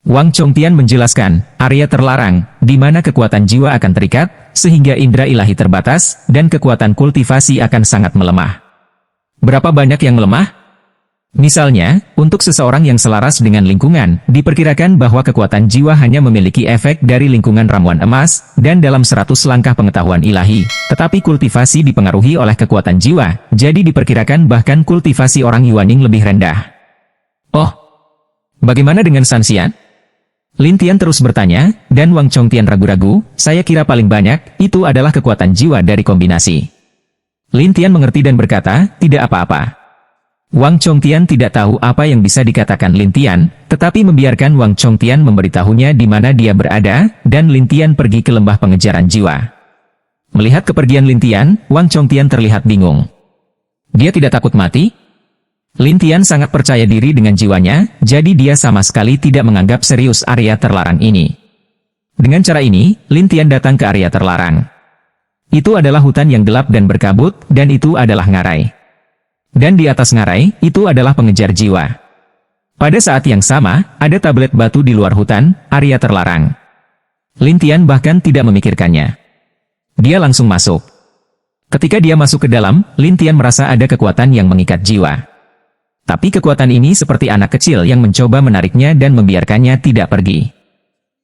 Wang Chongtian menjelaskan, area terlarang, di mana kekuatan jiwa akan terikat, sehingga indera ilahi terbatas, dan kekuatan kultivasi akan sangat melemah. Berapa banyak yang melemah? Misalnya, untuk seseorang yang selaras dengan lingkungan, diperkirakan bahwa kekuatan jiwa hanya memiliki efek dari lingkungan ramuan emas, dan dalam 100 langkah pengetahuan ilahi. Tetapi kultivasi dipengaruhi oleh kekuatan jiwa, jadi diperkirakan bahkan kultivasi orang Yuaning lebih rendah. Oh, bagaimana dengan Sanxian? Lin Tian terus bertanya, dan Wang Chongtian ragu-ragu, saya kira paling banyak, itu adalah kekuatan jiwa dari kombinasi. Lin Tian mengerti dan berkata, tidak apa-apa. Wang Chongtian tidak tahu apa yang bisa dikatakan Lin Tian, tetapi membiarkan Wang Chongtian memberitahunya di mana dia berada, dan Lin Tian pergi ke lembah pengejaran jiwa. Melihat kepergian Lin Tian, Wang Chongtian terlihat bingung. Dia tidak takut mati? Lin Tian sangat percaya diri dengan jiwanya, jadi dia sama sekali tidak menganggap serius area terlarang ini. Dengan cara ini, Lin Tian datang ke area terlarang. Itu adalah hutan yang gelap dan berkabut, dan itu adalah ngarai. Dan di atas ngarai, itu adalah pengejar jiwa. Pada saat yang sama, ada tablet batu di luar hutan, area terlarang. Lin Tian bahkan tidak memikirkannya. Dia langsung masuk. Ketika dia masuk ke dalam, Lin Tian merasa ada kekuatan yang mengikat jiwa. Tapi kekuatan ini seperti anak kecil yang mencoba menariknya dan membiarkannya tidak pergi.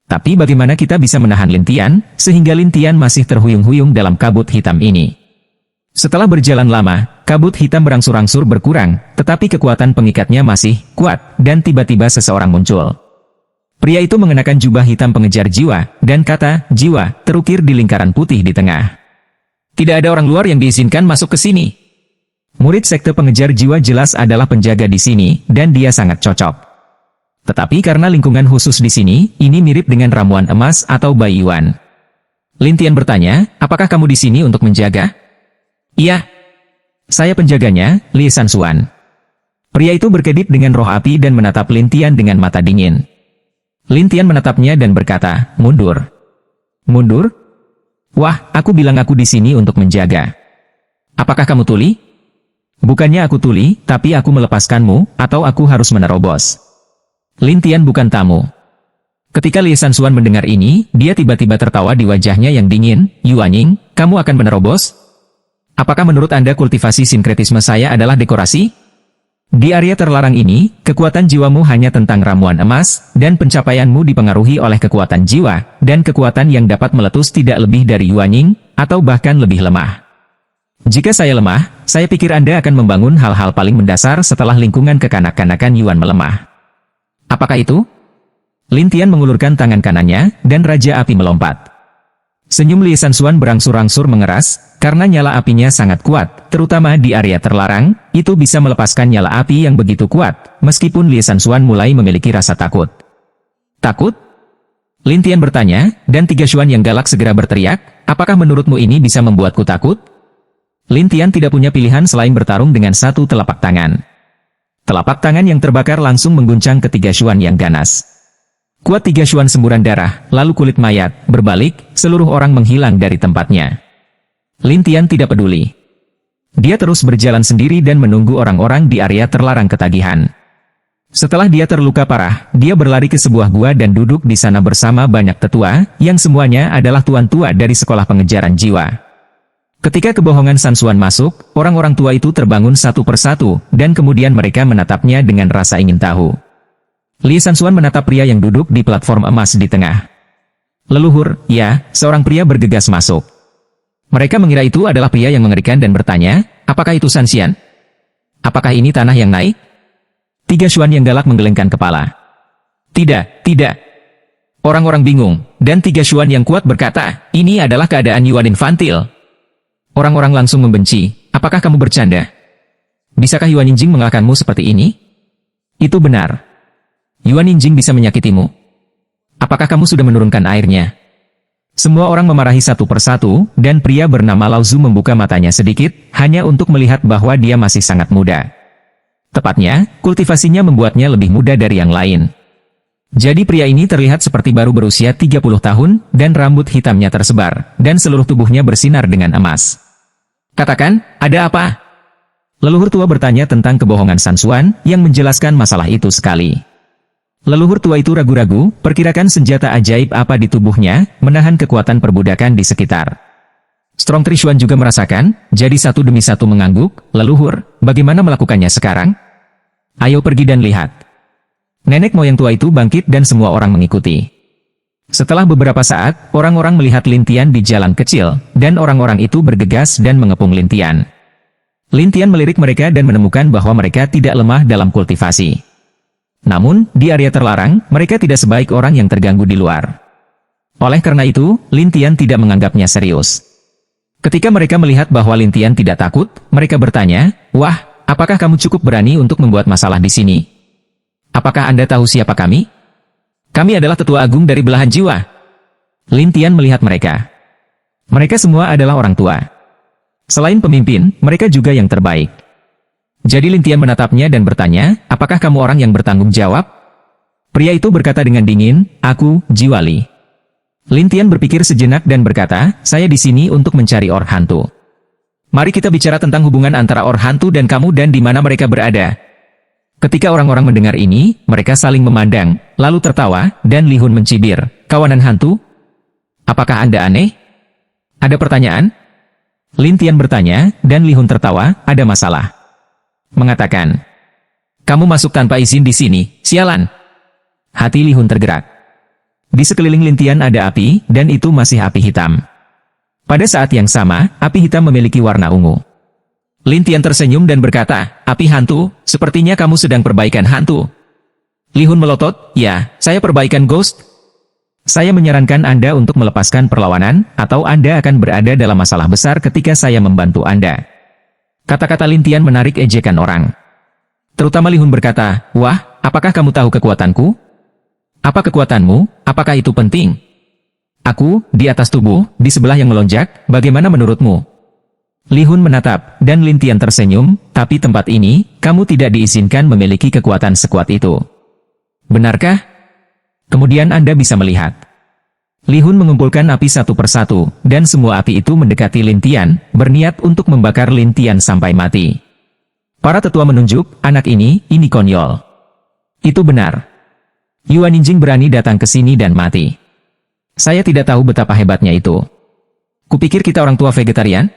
Tapi bagaimana kita bisa menahan Lin Tian, sehingga Lin Tian masih terhuyung-huyung dalam kabut hitam ini? Setelah berjalan lama, kabut hitam berangsur-angsur berkurang, tetapi kekuatan pengikatnya masih kuat, dan tiba-tiba seseorang muncul. Pria itu mengenakan jubah hitam pengejar jiwa, dan kata, jiwa, terukir di lingkaran putih di tengah. Tidak ada orang luar yang diizinkan masuk ke sini. Murid sekte pengejar jiwa jelas adalah penjaga di sini, dan dia sangat cocok. Tetapi karena lingkungan khusus di sini, ini mirip dengan ramuan emas atau Bai Yuan. Lin Tian bertanya, apakah kamu di sini untuk menjaga? Iya. Saya penjaganya, Li Sanxuan. Pria itu berkedip dengan roh api dan menatap Lin Tian dengan mata dingin. Lin Tian menatapnya dan berkata, mundur. Mundur? Wah, aku bilang aku di sini untuk menjaga. Apakah kamu tuli? Bukannya aku tuli, tapi aku melepaskanmu, atau aku harus menerobos. Lin Tian bukan tamu. Ketika Li Sanxuan mendengar ini, dia tiba-tiba tertawa di wajahnya yang dingin. Yuanying, kamu akan menerobos? Apakah menurut Anda kultivasi sinkretisme saya adalah dekorasi? Di area terlarang ini, kekuatan jiwamu hanya tentang ramuan emas, dan pencapaianmu dipengaruhi oleh kekuatan jiwa, dan kekuatan yang dapat meletus tidak lebih dari Yuanying, atau bahkan lebih lemah. Jika saya lemah, saya pikir Anda akan membangun hal-hal paling mendasar setelah lingkungan kekanak-kanakan Yuan melemah. Apakah itu? Lin Tian mengulurkan tangan kanannya, dan Raja Api melompat. Senyum Li Sanxuan berangsur-angsur mengeras, karena nyala apinya sangat kuat, terutama di area terlarang, itu bisa melepaskan nyala api yang begitu kuat, meskipun Li Sanxuan mulai memiliki rasa takut. Takut? Lin Tian bertanya, dan tiga Xuan yang galak segera berteriak, apakah menurutmu ini bisa membuatku takut? Lin Tian tidak punya pilihan selain bertarung dengan satu telapak tangan. Telapak tangan yang terbakar langsung mengguncang ketiga Xuan yang ganas. Kuat tiga Xuan semburan darah, lalu kulit mayat, berbalik, seluruh orang menghilang dari tempatnya. Lin Tian tidak peduli. Dia terus berjalan sendiri dan menunggu orang-orang di area terlarang ketagihan. Setelah dia terluka parah, dia berlari ke sebuah gua dan duduk di sana bersama banyak tetua, yang semuanya adalah tuan tua dari sekolah pengejaran jiwa. Ketika kebohongan Sanxuan masuk, orang-orang tua itu terbangun satu persatu, dan kemudian mereka menatapnya dengan rasa ingin tahu. Li Sanxuan menatap pria yang duduk di platform emas di tengah. Leluhur, ya, seorang pria bergegas masuk. Mereka mengira itu adalah pria yang mengerikan dan bertanya, apakah itu Sanxian? Apakah ini tanah yang naik? Tiga Xuan yang galak menggelengkan kepala. Tidak, tidak. Orang-orang bingung, dan tiga Xuan yang kuat berkata, ini adalah keadaan Yuan infantil. Orang-orang langsung membenci, apakah kamu bercanda? Bisakah Yuan Yingjing mengalahkanmu seperti ini? Itu benar. Yuan Yingjing bisa menyakitimu. Apakah kamu sudah menurunkan airnya? Semua orang memarahi satu persatu, dan pria bernama Lao Zu membuka matanya sedikit, hanya untuk melihat bahwa dia masih sangat muda. Tepatnya, kultivasinya membuatnya lebih muda dari yang lain. Jadi pria ini terlihat seperti baru berusia 30 tahun, dan rambut hitamnya tersebar, dan seluruh tubuhnya bersinar dengan emas. Katakan, ada apa? Leluhur tua bertanya tentang kebohongan Sanxuan, yang menjelaskan masalah itu sekali. Leluhur tua itu ragu-ragu, perkirakan senjata ajaib apa di tubuhnya, menahan kekuatan perbudakan di sekitar. Strong Trishuan juga merasakan, jadi satu demi satu mengangguk, leluhur, bagaimana melakukannya sekarang? Ayo pergi dan lihat. Nenek moyang tua itu bangkit dan semua orang mengikuti. Setelah beberapa saat, orang-orang melihat Lintian di jalan kecil, dan orang-orang itu bergegas dan mengepung Lintian. Lintian melirik mereka dan menemukan bahwa mereka tidak lemah dalam kultivasi. Namun, di area terlarang, mereka tidak sebaik orang yang terganggu di luar. Oleh karena itu, Lintian tidak menganggapnya serius. Ketika mereka melihat bahwa Lintian tidak takut, mereka bertanya, "Wah, apakah kamu cukup berani untuk membuat masalah di sini? Apakah Anda tahu siapa kami? Kami adalah tetua agung dari belahan jiwa." Lintian melihat mereka. Mereka semua adalah orang tua. Selain pemimpin, mereka juga yang terbaik. Jadi Lintian menatapnya dan bertanya, "Apakah kamu orang yang bertanggung jawab?" Pria itu berkata dengan dingin, "Aku, Jiwali." Lintian berpikir sejenak dan berkata, "Saya di sini untuk mencari or hantu. Mari kita bicara tentang hubungan antara or hantu dan kamu dan di mana mereka berada." Ketika orang-orang mendengar ini, mereka saling memandang, lalu tertawa, dan Li Hun mencibir, "Kawanan hantu? Apakah Anda aneh? Ada pertanyaan?" Lintian bertanya, dan Li Hun tertawa, "Ada masalah." Mengatakan, "Kamu masuk tanpa izin di sini, sialan." Hati Li Hun tergerak. Di sekeliling Lintian ada api, dan itu masih api hitam. Pada saat yang sama, api hitam memiliki warna ungu. Lintian tersenyum dan berkata, "Api hantu, sepertinya kamu sedang perbaikan hantu." Li Hun melotot, "Ya, saya perbaikan ghost. Saya menyarankan Anda untuk melepaskan perlawanan, atau Anda akan berada dalam masalah besar ketika saya membantu Anda." Kata-kata Lintian menarik ejekan orang. Terutama Li Hun berkata, "Wah, apakah kamu tahu kekuatanku? Apa kekuatanmu? Apakah itu penting? Aku, di atas tubuh, di sebelah yang melonjak, bagaimana menurutmu?" Li Hun menatap, dan Lintian tersenyum, "Tapi tempat ini, kamu tidak diizinkan memiliki kekuatan sekuat itu. Benarkah? Kemudian Anda bisa melihat." Li Hun mengumpulkan api satu persatu, dan semua api itu mendekati Lintian, berniat untuk membakar Lintian sampai mati. Para tetua menunjuk, "Anak ini konyol." Itu benar. Yuan Ninjing berani datang ke sini dan mati. Saya tidak tahu betapa hebatnya itu. Kupikir kita orang tua vegetarian?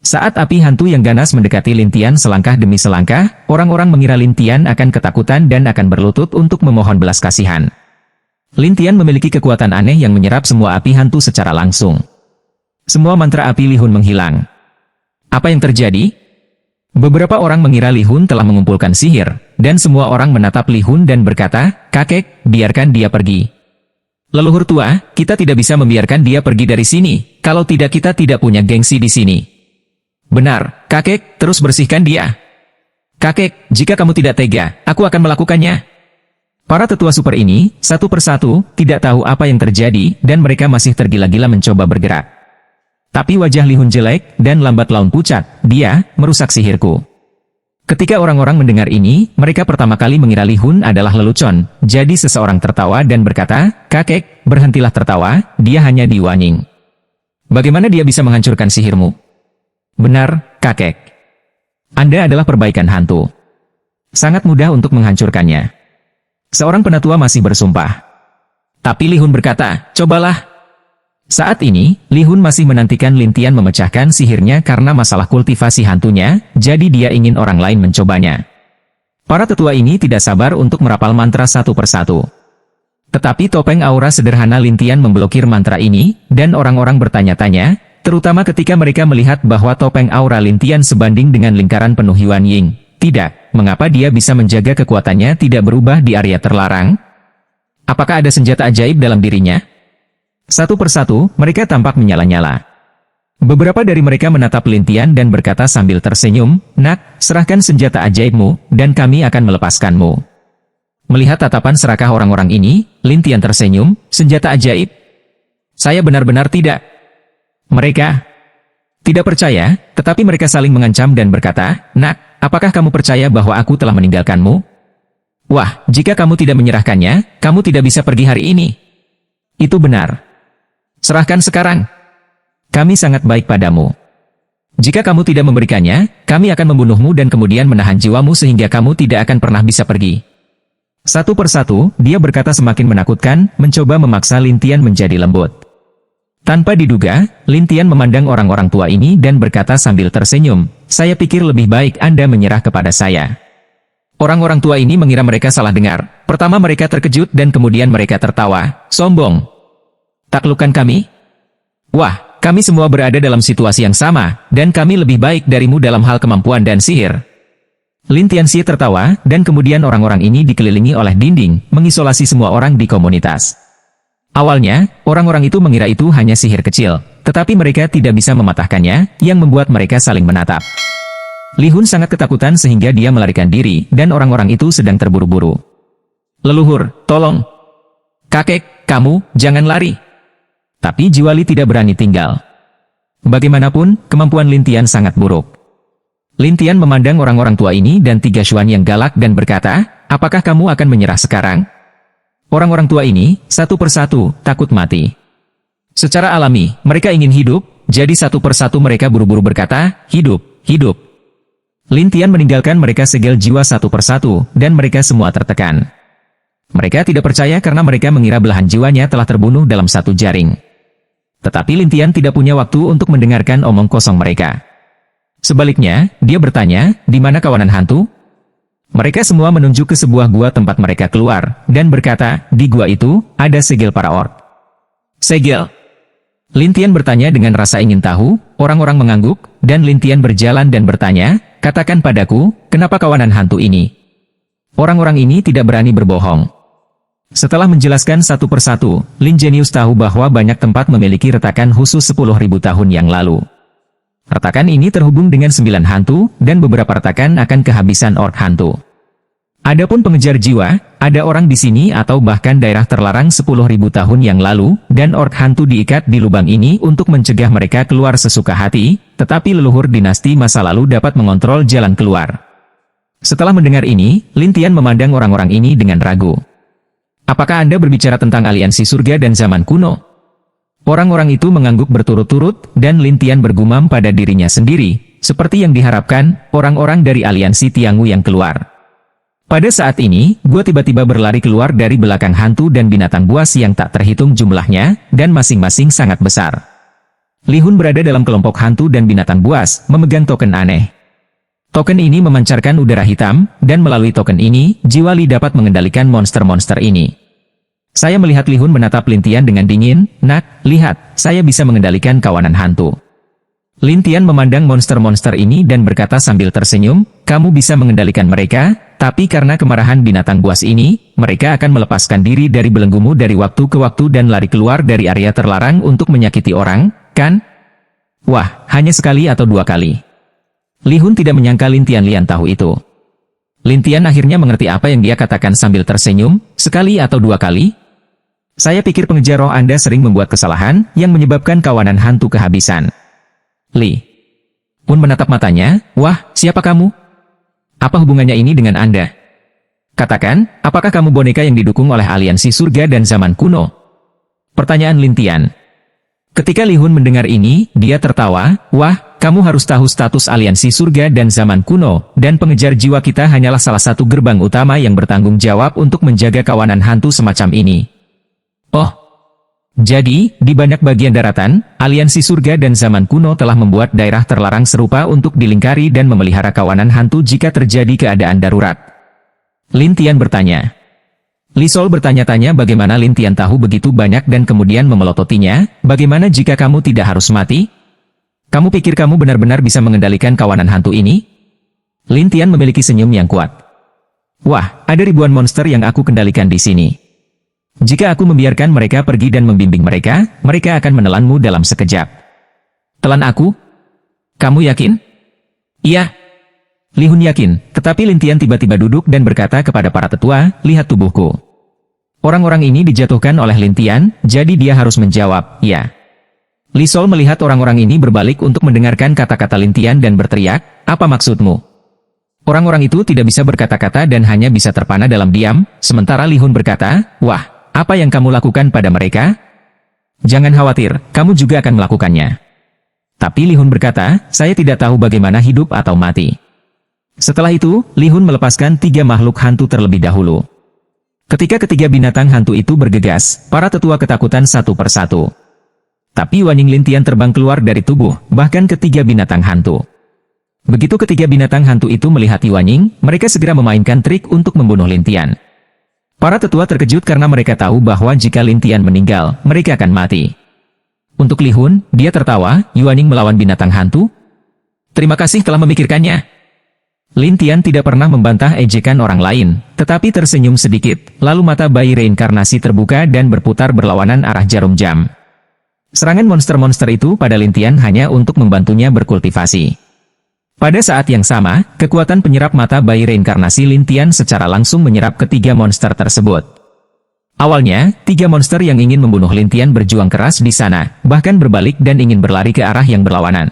Saat api hantu yang ganas mendekati Lintian selangkah demi selangkah, orang-orang mengira Lintian akan ketakutan dan akan berlutut untuk memohon belas kasihan. Lintian memiliki kekuatan aneh yang menyerap semua api hantu secara langsung. Semua mantra api Li Hun menghilang. Apa yang terjadi? Beberapa orang mengira Li Hun telah mengumpulkan sihir, dan semua orang menatap Li Hun dan berkata, "Kakek, biarkan dia pergi. Leluhur tua, kita tidak bisa membiarkan dia pergi dari sini, kalau tidak kita tidak punya gengsi di sini." "Benar, kakek, terus bersihkan dia." "Kakek, jika kamu tidak tega, aku akan melakukannya." Para tetua super ini, satu persatu, tidak tahu apa yang terjadi, dan mereka masih tergila-gila mencoba bergerak. Tapi wajah Li Hun jelek, dan lambat laun pucat, "Dia, merusak sihirku." Ketika orang-orang mendengar ini, mereka pertama kali mengira Li Hun adalah lelucon, jadi seseorang tertawa dan berkata, "Kakek, berhentilah tertawa, dia hanya diwanying. Bagaimana dia bisa menghancurkan sihirmu?" "Benar, kakek. Anda adalah perbaikan hantu. Sangat mudah untuk menghancurkannya." Seorang penatua masih bersumpah. Tapi Li Hun berkata, "Cobalah." Saat ini, Li Hun masih menantikan Lintian memecahkan sihirnya karena masalah kultivasi hantunya, jadi dia ingin orang lain mencobanya. Para tetua ini tidak sabar untuk merapal mantra satu persatu. Tetapi topeng aura sederhana Lintian memblokir mantra ini, dan orang-orang bertanya-tanya, terutama ketika mereka melihat bahwa topeng aura Lintian sebanding dengan lingkaran penuh Yuan Ying. Tidak, mengapa dia bisa menjaga kekuatannya tidak berubah di area terlarang? Apakah ada senjata ajaib dalam dirinya? Satu persatu, mereka tampak menyala-nyala. Beberapa dari mereka menatap Lintian dan berkata sambil tersenyum, "Nak, serahkan senjata ajaibmu, dan kami akan melepaskanmu." Melihat tatapan serakah orang-orang ini, Lintian tersenyum, "Senjata ajaib? Saya benar-benar tidak." Mereka tidak percaya, tetapi mereka saling mengancam dan berkata, "Nak, apakah kamu percaya bahwa aku telah meninggalkanmu? Wah, jika kamu tidak menyerahkannya, kamu tidak bisa pergi hari ini." "Itu benar. Serahkan sekarang. Kami sangat baik padamu. Jika kamu tidak memberikannya, kami akan membunuhmu dan kemudian menahan jiwamu sehingga kamu tidak akan pernah bisa pergi." Satu persatu, dia berkata semakin menakutkan, mencoba memaksa Lin Tian menjadi lembut. Tanpa diduga, Lin Tian memandang orang-orang tua ini dan berkata sambil tersenyum, "Saya pikir lebih baik Anda menyerah kepada saya." Orang-orang tua ini mengira mereka salah dengar. Pertama mereka terkejut dan kemudian mereka tertawa. "Sombong. Taklukkan kami? Wah, kami semua berada dalam situasi yang sama, dan kami lebih baik darimu dalam hal kemampuan dan sihir." Lin Tianxi tertawa, dan kemudian orang-orang ini dikelilingi oleh dinding, mengisolasi semua orang di komunitas. Awalnya, orang-orang itu mengira itu hanya sihir kecil, tetapi mereka tidak bisa mematahkannya, yang membuat mereka saling menatap. Li Hun sangat ketakutan sehingga dia melarikan diri, dan orang-orang itu sedang terburu-buru. "Leluhur, tolong! Kakek, kamu, jangan lari!" Tapi jiwa Li tidak berani tinggal. Bagaimanapun, kemampuan Lin Tian sangat buruk. Lin Tian memandang orang-orang tua ini dan tiga Xuan yang galak dan berkata, "Apakah kamu akan menyerah sekarang?" Orang-orang tua ini, satu persatu, takut mati. Secara alami, mereka ingin hidup, jadi satu persatu mereka buru-buru berkata, "Hidup, hidup." Lin Tian meninggalkan mereka segel jiwa satu persatu, dan mereka semua tertekan. Mereka tidak percaya karena mereka mengira belahan jiwanya telah terbunuh dalam satu jaring. Tetapi Lin Tian tidak punya waktu untuk mendengarkan omong kosong mereka. Sebaliknya, dia bertanya, "Di mana kawanan hantu?" Mereka semua menunjuk ke sebuah gua tempat mereka keluar, dan berkata, "Di gua itu, ada segel para orc." "Segel?" Lin Tian bertanya dengan rasa ingin tahu, orang-orang mengangguk, dan Lin Tian berjalan dan bertanya, "Katakan padaku, kenapa kawanan hantu ini?" Orang-orang ini tidak berani berbohong. Setelah menjelaskan satu persatu, Lin Genius tahu bahwa banyak tempat memiliki retakan khusus 10.000 tahun yang lalu. Retakan ini terhubung dengan 9 hantu, dan beberapa retakan akan kehabisan orc hantu. Adapun pengejar jiwa, ada orang di sini atau bahkan daerah terlarang 10.000 tahun yang lalu, dan orc hantu diikat di lubang ini untuk mencegah mereka keluar sesuka hati, tetapi leluhur dinasti masa lalu dapat mengontrol jalan keluar. Setelah mendengar ini, Lin Tian memandang orang-orang ini dengan ragu. "Apakah Anda berbicara tentang aliansi surga dan zaman kuno?" Orang-orang itu mengangguk berturut-turut, dan Lin Tian bergumam pada dirinya sendiri, seperti yang diharapkan, orang-orang dari aliansi Tiangu yang keluar. Pada saat ini, gua tiba-tiba berlari keluar dari belakang hantu dan binatang buas yang tak terhitung jumlahnya, dan masing-masing sangat besar. Li Hun berada dalam kelompok hantu dan binatang buas, memegang token aneh. Token ini memancarkan udara hitam, dan melalui token ini, jiwa Li dapat mengendalikan monster-monster ini. Saya melihat Li Hun menatap Lin Tian dengan dingin, "Nak, lihat, saya bisa mengendalikan kawanan hantu." Lin Tian memandang monster-monster ini dan berkata sambil tersenyum, "Kamu bisa mengendalikan mereka, tapi karena kemarahan binatang buas ini, mereka akan melepaskan diri dari belenggumu dari waktu ke waktu dan lari keluar dari area terlarang untuk menyakiti orang, kan?" Wah, hanya sekali atau dua kali. Li Hun tidak menyangka Lin Tian tahu itu. Lin Tian akhirnya mengerti apa yang dia katakan sambil tersenyum, "Sekali atau dua kali? Saya pikir pengejar roh Anda sering membuat kesalahan yang menyebabkan kawanan hantu kehabisan." Li Hun menatap matanya, "Wah, siapa kamu? Apa hubungannya ini dengan Anda? Katakan, apakah kamu boneka yang didukung oleh aliansi surga dan zaman kuno?" Pertanyaan Lin Tian. Ketika Li Hun mendengar ini, dia tertawa, "Wah, kamu harus tahu status aliansi surga dan zaman kuno, dan pengejar jiwa kita hanyalah salah satu gerbang utama yang bertanggung jawab untuk menjaga kawanan hantu semacam ini." Oh, jadi, di banyak bagian daratan, aliansi surga dan zaman kuno telah membuat daerah terlarang serupa untuk dilingkari dan memelihara kawanan hantu jika terjadi keadaan darurat. Lin Tian bertanya. Li Sol bertanya-tanya bagaimana Lin Tian tahu begitu banyak dan kemudian memelototinya, "Bagaimana jika kamu tidak harus mati? Kamu pikir kamu benar-benar bisa mengendalikan kawanan hantu ini?" Lin Tian memiliki senyum yang kuat. "Wah, ada ribuan monster yang aku kendalikan di sini. Jika aku membiarkan mereka pergi dan membimbing mereka, mereka akan menelanmu dalam sekejap." "Telan aku? Kamu yakin?" "Iya." Li Hun yakin, tetapi Lin Tian tiba-tiba duduk dan berkata kepada para tetua, "Lihat tubuhku." Orang-orang ini dijatuhkan oleh Lin Tian, jadi dia harus menjawab, "Ya." Li Sol melihat orang-orang ini berbalik untuk mendengarkan kata-kata Lin Tian dan berteriak, "Apa maksudmu?" Orang-orang itu tidak bisa berkata-kata dan hanya bisa terpana dalam diam, sementara Li Hun berkata, "Wah, apa yang kamu lakukan pada mereka? Jangan khawatir, kamu juga akan melakukannya." Tapi Li Hun berkata, "Saya tidak tahu bagaimana hidup atau mati." Setelah itu, Li Hun melepaskan 3 makhluk hantu terlebih dahulu. Ketika ketiga binatang hantu itu bergegas, para tetua ketakutan satu persatu. Tapi Yuanying Lintian terbang keluar dari tubuh, bahkan ketiga binatang hantu. Begitu ketiga binatang hantu itu melihat Yuanying, mereka segera memainkan trik untuk membunuh Lintian. Para tetua terkejut karena mereka tahu bahwa jika Lintian meninggal, mereka akan mati. Untuk Li Hun, dia tertawa, Yuanying melawan binatang hantu? Terima kasih telah memikirkannya. Lintian tidak pernah membantah ejekan orang lain, tetapi tersenyum sedikit, lalu mata bayi reinkarnasi terbuka dan berputar berlawanan arah jarum jam. Serangan monster-monster itu pada Lintian hanya untuk membantunya berkultivasi. Pada saat yang sama, kekuatan penyerap mata bayi reinkarnasi Lintian secara langsung menyerap ketiga monster tersebut. Awalnya, tiga monster yang ingin membunuh Lintian berjuang keras di sana, bahkan berbalik dan ingin berlari ke arah yang berlawanan.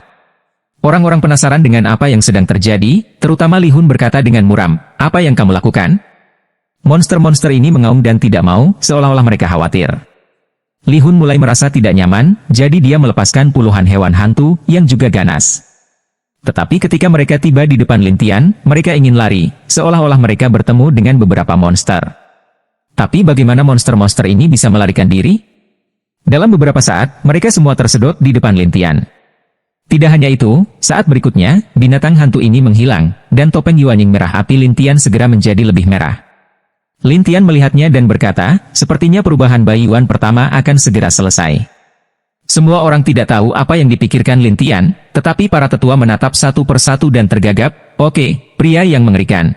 Orang-orang penasaran dengan apa yang sedang terjadi, terutama Li Hun berkata dengan muram, "Apa yang kamu lakukan?" Monster-monster ini mengaum dan tidak mau, seolah-olah mereka khawatir. Li Hun mulai merasa tidak nyaman, jadi dia melepaskan puluhan hewan hantu yang juga ganas. Tetapi ketika mereka tiba di depan Lintian, mereka ingin lari, seolah-olah mereka bertemu dengan beberapa monster. Tapi bagaimana monster-monster ini bisa melarikan diri? Dalam beberapa saat, mereka semua tersedot di depan Lintian. Tidak hanya itu, saat berikutnya, binatang hantu ini menghilang, dan topeng Yuanying merah api Lintian segera menjadi lebih merah. Lintian melihatnya dan berkata, sepertinya perubahan bayi Yuan pertama akan segera selesai. Semua orang tidak tahu apa yang dipikirkan Lintian, tetapi para tetua menatap satu persatu dan tergagap, oke, pria yang mengerikan.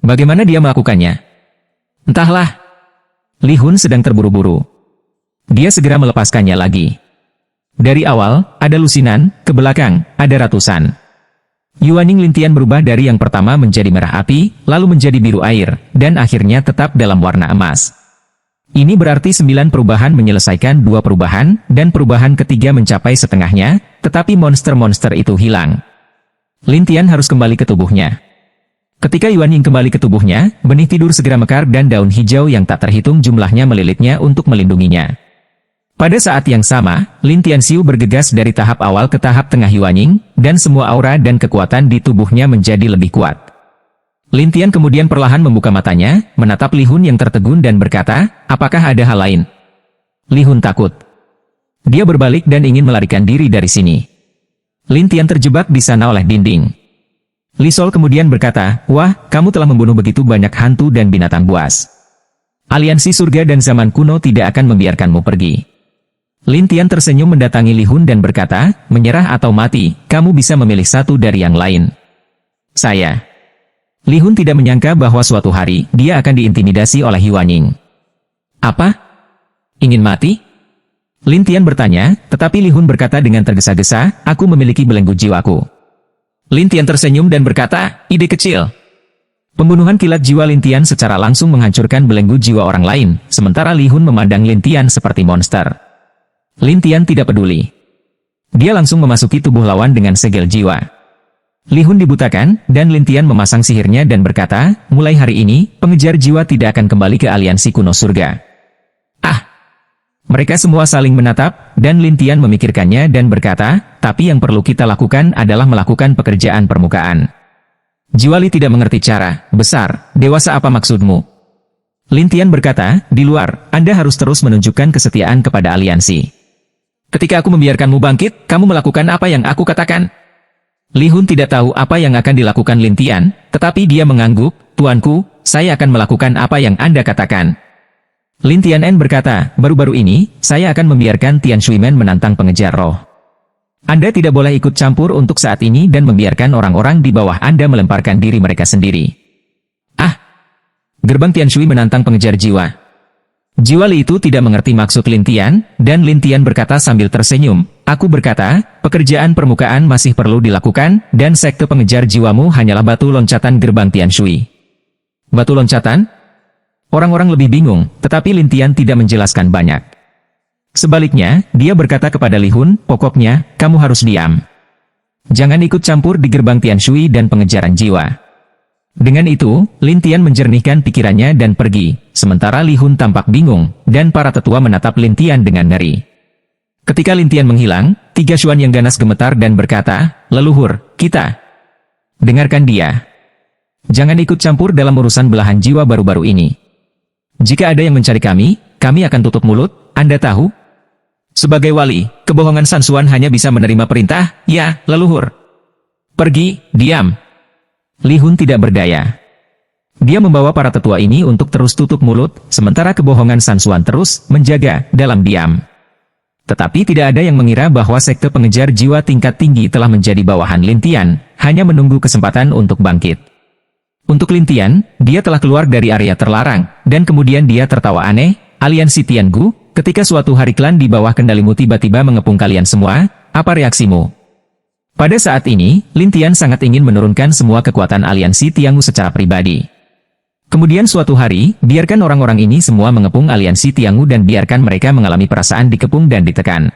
Bagaimana dia melakukannya? Entahlah. Li Hun sedang terburu-buru. Dia segera melepaskannya lagi. Dari awal, ada lusinan, ke belakang, ada ratusan. Yuanying Lintian berubah dari yang pertama menjadi merah api, lalu menjadi biru air, dan akhirnya tetap dalam warna emas. Ini berarti 9 perubahan menyelesaikan 2 perubahan, dan perubahan ketiga mencapai setengahnya, tetapi monster-monster itu hilang. Lintian harus kembali ke tubuhnya. Ketika Yuanying kembali ke tubuhnya, benih tidur segera mekar dan daun hijau yang tak terhitung jumlahnya melilitnya untuk melindunginya. Pada saat yang sama, Lin Tianxiu bergegas dari tahap awal ke tahap tengah Yuanying, dan semua aura dan kekuatan di tubuhnya menjadi lebih kuat. Lin Tian kemudian perlahan membuka matanya, menatap Li Hun yang tertegun dan berkata, apakah ada hal lain? Li Hun takut. Dia berbalik dan ingin melarikan diri dari sini. Lin Tian terjebak di sana oleh dinding. Li Sol kemudian berkata, wah, kamu telah membunuh begitu banyak hantu dan binatang buas. Aliansi surga dan zaman kuno tidak akan membiarkanmu pergi. Lin Tian tersenyum mendatangi Li Hun dan berkata, menyerah atau mati, kamu bisa memilih satu dari yang lain. Saya. Li Hun tidak menyangka bahwa suatu hari, dia akan diintimidasi oleh Yuanying. Apa? Ingin mati? Lin Tian bertanya, tetapi Li Hun berkata dengan tergesa-gesa, aku memiliki belenggu jiwaku. Lin Tian tersenyum dan berkata, ide kecil. Pembunuhan kilat jiwa Lin Tian secara langsung menghancurkan belenggu jiwa orang lain, sementara Li Hun memandang Lin Tian seperti monster. Lin Tian tidak peduli. Dia langsung memasuki tubuh lawan dengan segel jiwa. Li Hun dibutakan, dan Lin Tian memasang sihirnya dan berkata, mulai hari ini, pengejar jiwa tidak akan kembali ke aliansi kuno surga. Ah! Mereka semua saling menatap, dan Lin Tian memikirkannya dan berkata, tapi yang perlu kita lakukan adalah melakukan pekerjaan permukaan. Jiwa Li tidak mengerti cara, besar, dewasa apa maksudmu? Lin Tian berkata, di luar, Anda harus terus menunjukkan kesetiaan kepada aliansi. Ketika aku membiarkanmu bangkit, kamu melakukan apa yang aku katakan. Li Hun tidak tahu apa yang akan dilakukan Lin Tian, tetapi dia mengangguk, tuanku, saya akan melakukan apa yang Anda katakan. Lin Tianen berkata, baru-baru ini, saya akan membiarkan Tian Shuimen menantang pengejar roh. Anda tidak boleh ikut campur untuk saat ini dan membiarkan orang-orang di bawah Anda melemparkan diri mereka sendiri. Ah! Gerbang Tian Shui menantang pengejar jiwa. Jiwa Li itu tidak mengerti maksud Lin Tian, dan Lin Tian berkata sambil tersenyum, aku berkata, pekerjaan permukaan masih perlu dilakukan, dan sekte pengejar jiwamu hanyalah batu loncatan gerbang Tian Shui. Batu loncatan? Orang-orang lebih bingung, tetapi Lin Tian tidak menjelaskan banyak. Sebaliknya, dia berkata kepada Li Hun, pokoknya, kamu harus diam. Jangan ikut campur di gerbang Tian Shui dan pengejaran jiwa. Dengan itu, Lin Tian menjernihkan pikirannya dan pergi, sementara Li Hun tampak bingung, dan para tetua menatap Lin Tian dengan ngeri. Ketika Lin Tian menghilang, 3 Xuan yang ganas gemetar dan berkata, leluhur, kita. Dengarkan dia. Jangan ikut campur dalam urusan belahan jiwa baru-baru ini. Jika ada yang mencari kami akan tutup mulut, Anda tahu? Sebagai wali, kebohongan Sansuan hanya bisa menerima perintah, ya, leluhur. Pergi, diam. Li Hun tidak berdaya. Dia membawa para tetua ini untuk terus tutup mulut, sementara kebohongan Sansuan terus menjaga dalam diam. Tetapi tidak ada yang mengira bahwa sekte pengejar jiwa tingkat tinggi telah menjadi bawahan Lin Tian, hanya menunggu kesempatan untuk bangkit. Untuk Lin Tian, dia telah keluar dari area terlarang, dan kemudian dia tertawa aneh. Aliansi Tiangu, ketika suatu hari klan di bawah kendalimu tiba-tiba mengepung kalian semua, apa reaksimu? Pada saat ini, Lin Tian sangat ingin menurunkan semua kekuatan aliansi Tiangu secara pribadi. Kemudian suatu hari, biarkan orang-orang ini semua mengepung aliansi Tiangu dan biarkan mereka mengalami perasaan dikepung dan ditekan.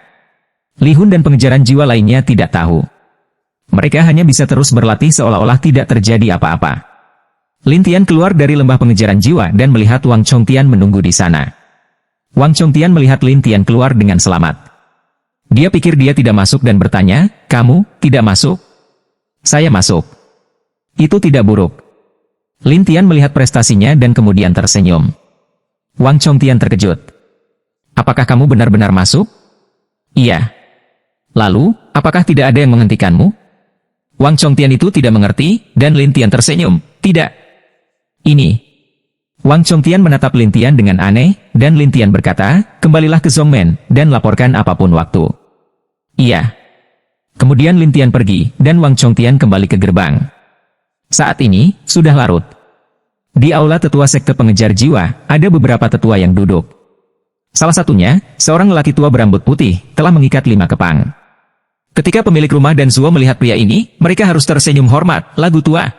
Li Hun dan pengejaran jiwa lainnya tidak tahu. Mereka hanya bisa terus berlatih seolah-olah tidak terjadi apa-apa. Lin Tian keluar dari lembah pengejaran jiwa dan melihat Wang Chongtian menunggu di sana. Wang Chongtian melihat Lin Tian keluar dengan selamat. Dia pikir dia tidak masuk dan bertanya, "Kamu tidak masuk?" "Saya masuk." "Itu tidak buruk." Lin Tian melihat prestasinya dan kemudian tersenyum. Wang Chongtian terkejut. "Apakah kamu benar-benar masuk?" "Iya." "Lalu, apakah tidak ada yang menghentikanmu?" Wang Chongtian itu tidak mengerti, dan Lin Tian tersenyum. "Tidak. Ini." Wang Chongtian menatap Lin Tian dengan aneh, dan Lin Tian berkata, "Kembalilah ke Zhongmen, dan laporkan apapun waktu." "Iya." Kemudian Lin Tian pergi, dan Wang Chongtian kembali ke gerbang. Saat ini, sudah larut. Di aula tetua sekte pengejar jiwa, ada beberapa tetua yang duduk. Salah satunya, seorang lelaki tua berambut putih, telah mengikat 5 kepang. Ketika pemilik rumah dan Zuo melihat pria ini, mereka harus tersenyum hormat, lagu tua.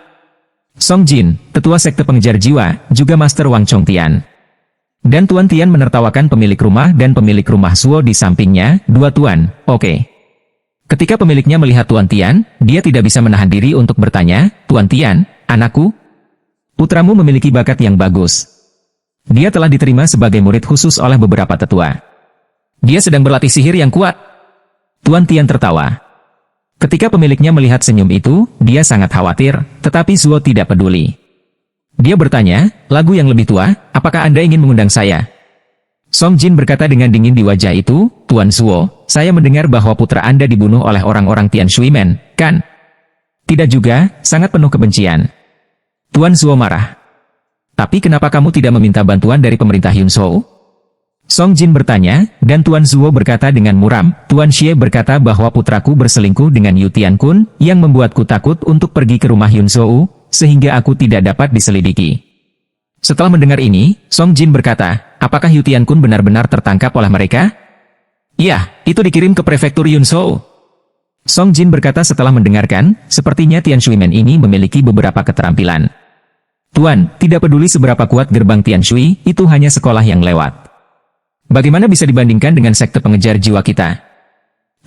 Song Jin, tetua sekte pengejar jiwa, juga Master Wang Chongtian. Dan Tuan Tian menertawakan pemilik rumah dan pemilik rumah Zuo di sampingnya, "Dua tuan, oke." Ketika pemiliknya melihat Tuan Tian, dia tidak bisa menahan diri untuk bertanya, "Tuan Tian, anakku? Putramu memiliki bakat yang bagus. Dia telah diterima sebagai murid khusus oleh beberapa tetua. Dia sedang berlatih sihir yang kuat." Tuan Tian tertawa. Ketika pemiliknya melihat senyum itu, dia sangat khawatir, tetapi Zuo tidak peduli. Dia bertanya, "Lagu yang lebih tua, apakah Anda ingin mengundang saya?" Song Jin berkata dengan dingin di wajah itu, "Tuan Zuo, saya mendengar bahwa putra Anda dibunuh oleh orang-orang Tian Shuimen, kan?" "Tidak juga, sangat penuh kebencian." Tuan Zuo marah. "Tapi kenapa kamu tidak meminta bantuan dari pemerintah Yunzhou?" Song Jin bertanya, dan Tuan Zuo berkata dengan muram, "Tuan Xie berkata bahwa putraku berselingkuh dengan Yu Tiankun, yang membuatku takut untuk pergi ke rumah Yunzhou, sehingga aku tidak dapat diselidiki." Setelah mendengar ini, Song Jin berkata, "Apakah Yu Tiankun benar-benar tertangkap oleh mereka?" "Iya, itu dikirim ke prefektur Yunzhou." Song Jin berkata setelah mendengarkan, "Sepertinya Tian Shuimen ini memiliki beberapa keterampilan." "Tuan, tidak peduli seberapa kuat gerbang Tian Shui, itu hanya sekolah yang lewat. Bagaimana bisa dibandingkan dengan sekte pengejar jiwa kita?"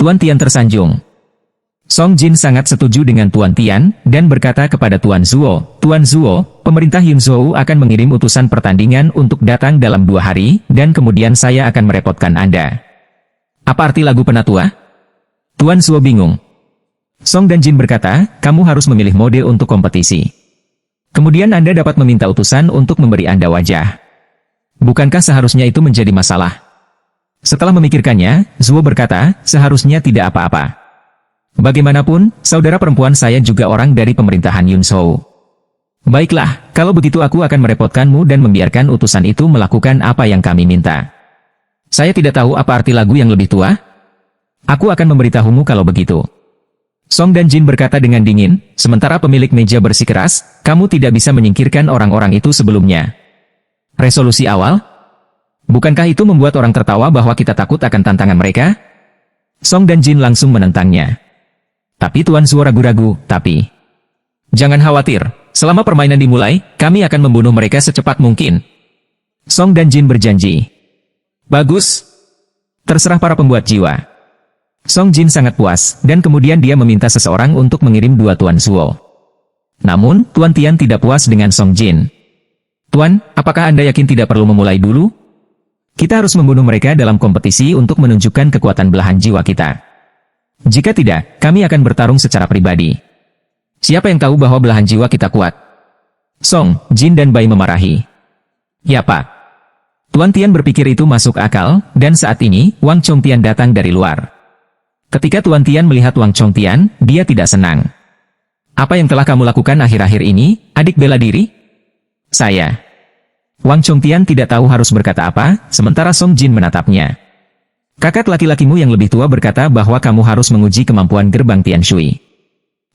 Tuan Tian tersanjung. Song Jin sangat setuju dengan Tuan Tian, dan berkata kepada Tuan Zuo, "Tuan Zuo, pemerintah Yunzhou akan mengirim utusan pertandingan untuk datang dalam 2 hari, dan kemudian saya akan merepotkan Anda." "Apa arti lagu penatua?" Tuan Zuo bingung. Song dan Jin berkata, "Kamu harus memilih mode untuk kompetisi. Kemudian Anda dapat meminta utusan untuk memberi Anda wajah. Bukankah seharusnya itu menjadi masalah?" Setelah memikirkannya, Zuo berkata, "Seharusnya tidak apa-apa. Bagaimanapun, saudara perempuan saya juga orang dari pemerintahan Yunzhou." "Baiklah, kalau begitu aku akan merepotkanmu dan membiarkan utusan itu melakukan apa yang kami minta." "Saya tidak tahu apa arti lagu yang lebih tua." "Aku akan memberitahumu kalau begitu." Song dan Jin berkata dengan dingin, sementara pemilik meja bersikeras, "Kamu tidak bisa menyingkirkan orang-orang itu sebelumnya." "Resolusi awal? Bukankah itu membuat orang tertawa bahwa kita takut akan tantangan mereka?" Song dan Jin langsung menentangnya. Tapi Tuan Zuo ragu-ragu, "Tapi jangan khawatir, selama permainan dimulai, kami akan membunuh mereka secepat mungkin." Song dan Jin berjanji. "Bagus. Terserah para pembuat jiwa." Song Jin sangat puas, dan kemudian dia meminta seseorang untuk mengirim 2 Tuan Zuo. Namun, Tuan Tian tidak puas dengan Song Jin. "Tuan, apakah Anda yakin tidak perlu memulai dulu? Kita harus membunuh mereka dalam kompetisi untuk menunjukkan kekuatan belahan jiwa kita. Jika tidak, kami akan bertarung secara pribadi. Siapa yang tahu bahwa belahan jiwa kita kuat?" Song, Jin dan Bai memarahi. "Ya Pak. Tuan Tian berpikir itu masuk akal, dan saat ini, Wang Chongtian datang dari luar. Ketika Tuan Tian melihat Wang Chongtian, dia tidak senang. Apa yang telah kamu lakukan akhir-akhir ini, adik bela diri? Saya. Wang Chongtian tidak tahu harus berkata apa, sementara Song Jin menatapnya. Kakak laki-lakimu yang lebih tua berkata bahwa kamu harus menguji kemampuan gerbang Tian Shui.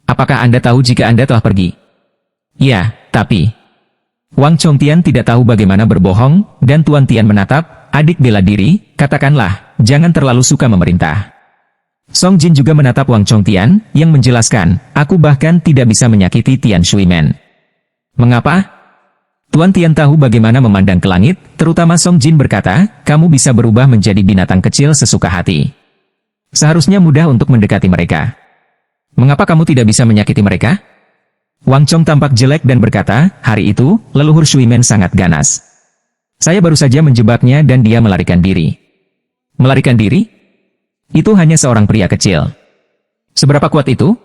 Apakah Anda tahu jika Anda telah pergi? Ya, tapi... Wang Chongtian tidak tahu bagaimana berbohong, dan Tuan Tian menatap, adik bela diri, katakanlah, jangan terlalu suka memerintah. Song Jin juga menatap Wang Chongtian, yang menjelaskan, aku bahkan tidak bisa menyakiti Tian Shui Man. Mengapa? Tuan Tian tahu bagaimana memandang ke langit, terutama Song Jin berkata, kamu bisa berubah menjadi binatang kecil sesuka hati. Seharusnya mudah untuk mendekati mereka. Mengapa kamu tidak bisa menyakiti mereka? Wang Chong tampak jelek dan berkata, hari itu, leluhur Shui Man sangat ganas. Saya baru saja menjebaknya dan dia melarikan diri. Melarikan diri? Itu hanya seorang pria kecil. Seberapa kuat itu?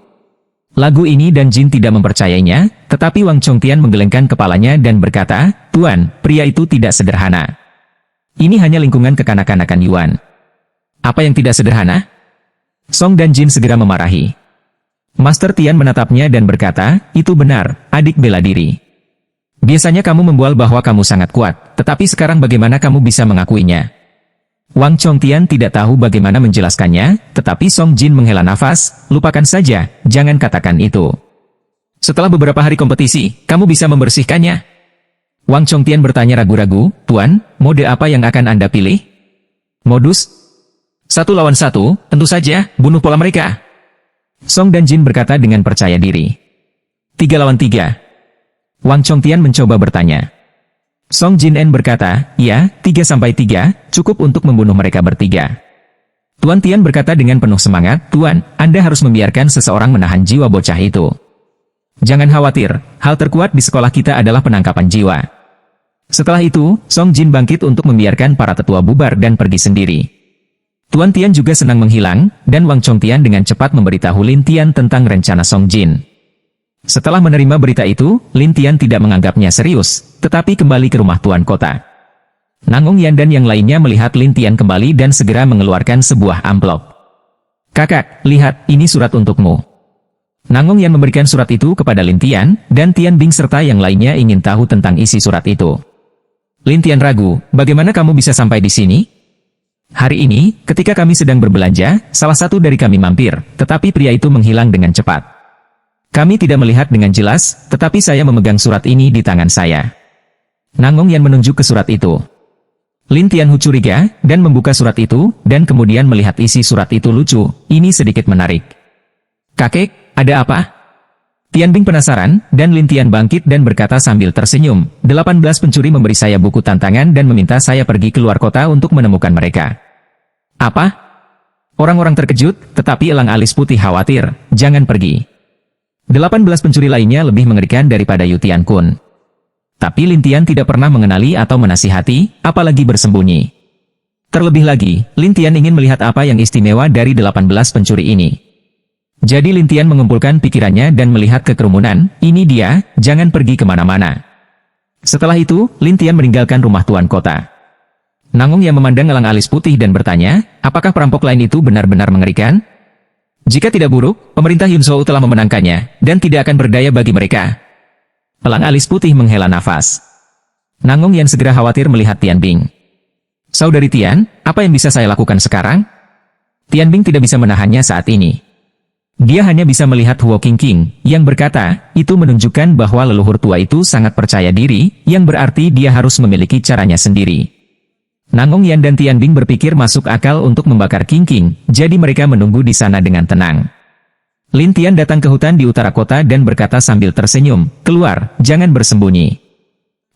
Lagu ini dan Jin tidak mempercayainya, tetapi Wang Chongtian menggelengkan kepalanya dan berkata, Tuan, pria itu tidak sederhana. Ini hanya lingkungan kekanak-kanakan Yuan. Apa yang tidak sederhana? Song dan Jin segera memarahi. Master Tian menatapnya dan berkata, itu benar, adik bela diri. Biasanya kamu membual bahwa kamu sangat kuat, tetapi sekarang bagaimana kamu bisa mengakuinya? Wang Chongtian tidak tahu bagaimana menjelaskannya, tetapi Song Jin menghela nafas, lupakan saja, jangan katakan itu. Setelah beberapa hari kompetisi, kamu bisa membersihkannya? Wang Chongtian bertanya ragu-ragu, Tuan, mode apa yang akan Anda pilih? Modus? 1 lawan 1, tentu saja, bunuh pola mereka. Song dan Jin berkata dengan percaya diri. 3 lawan 3. Wang Chongtian mencoba bertanya. Song Jin En berkata, ya, 3-3, cukup untuk membunuh mereka bertiga. Tuan Tian berkata dengan penuh semangat, Tuan, Anda harus membiarkan seseorang menahan jiwa bocah itu. Jangan khawatir, hal terkuat di sekolah kita adalah penangkapan jiwa. Setelah itu, Song Jin bangkit untuk membiarkan para tetua bubar dan pergi sendiri. Tuan Tian juga senang menghilang, dan Wang Chongtian dengan cepat memberitahu Lin Tian tentang rencana Song Jin. Setelah menerima berita itu, Lin Tian tidak menganggapnya serius, tetapi kembali ke rumah tuan kota. Nangong Yan dan yang lainnya melihat Lin Tian kembali dan segera mengeluarkan sebuah amplop. Kakak, lihat, ini surat untukmu. Nangong Yan memberikan surat itu kepada Lin Tian, dan Tian Bing serta yang lainnya ingin tahu tentang isi surat itu. Lin Tian ragu, bagaimana kamu bisa sampai di sini? Hari ini, ketika kami sedang berbelanja, salah satu dari kami mampir, tetapi pria itu menghilang dengan cepat. Kami tidak melihat dengan jelas, tetapi saya memegang surat ini di tangan saya. Nangong Yan menunjuk ke surat itu. Lin Tian curiga, dan membuka surat itu, dan kemudian melihat isi surat itu lucu, ini sedikit menarik. Kakek, ada apa? Tian Bing penasaran, dan Lin Tian bangkit dan berkata sambil tersenyum, 18 pencuri memberi saya buku tantangan dan meminta saya pergi keluar kota untuk menemukan mereka. Apa? Orang-orang terkejut, tetapi elang alis putih khawatir, jangan pergi. 18 pencuri lainnya lebih mengerikan daripada Yu Tian Kun. Tapi Lin Tian tidak pernah mengenali atau menasihati, apalagi bersembunyi. Terlebih lagi, Lin Tian ingin melihat apa yang istimewa dari 18 pencuri ini. Jadi Lin Tian mengumpulkan pikirannya dan melihat ke kerumunan, ini dia, jangan pergi kemana-mana. Setelah itu, Lin Tian meninggalkan rumah tuan kota. Nangong yang memandang elang alis putih dan bertanya, apakah perampok lain itu benar-benar mengerikan? Jika tidak buruk, pemerintah Yun Shou telah memenangkannya, dan tidak akan berdaya bagi mereka. Elang alis putih menghela nafas. Nangong yang segera khawatir melihat Tian Bing. Saudari Tian, apa yang bisa saya lakukan sekarang? Tian Bing tidak bisa menahannya saat ini. Dia hanya bisa melihat Huo Qingqing, yang berkata, itu menunjukkan bahwa leluhur tua itu sangat percaya diri, yang berarti dia harus memiliki caranya sendiri. Nangong Yan dan Tian Bing berpikir masuk akal untuk membakar Qingqing, jadi mereka menunggu di sana dengan tenang. Lin Tian datang ke hutan di utara kota dan berkata sambil tersenyum, keluar, jangan bersembunyi.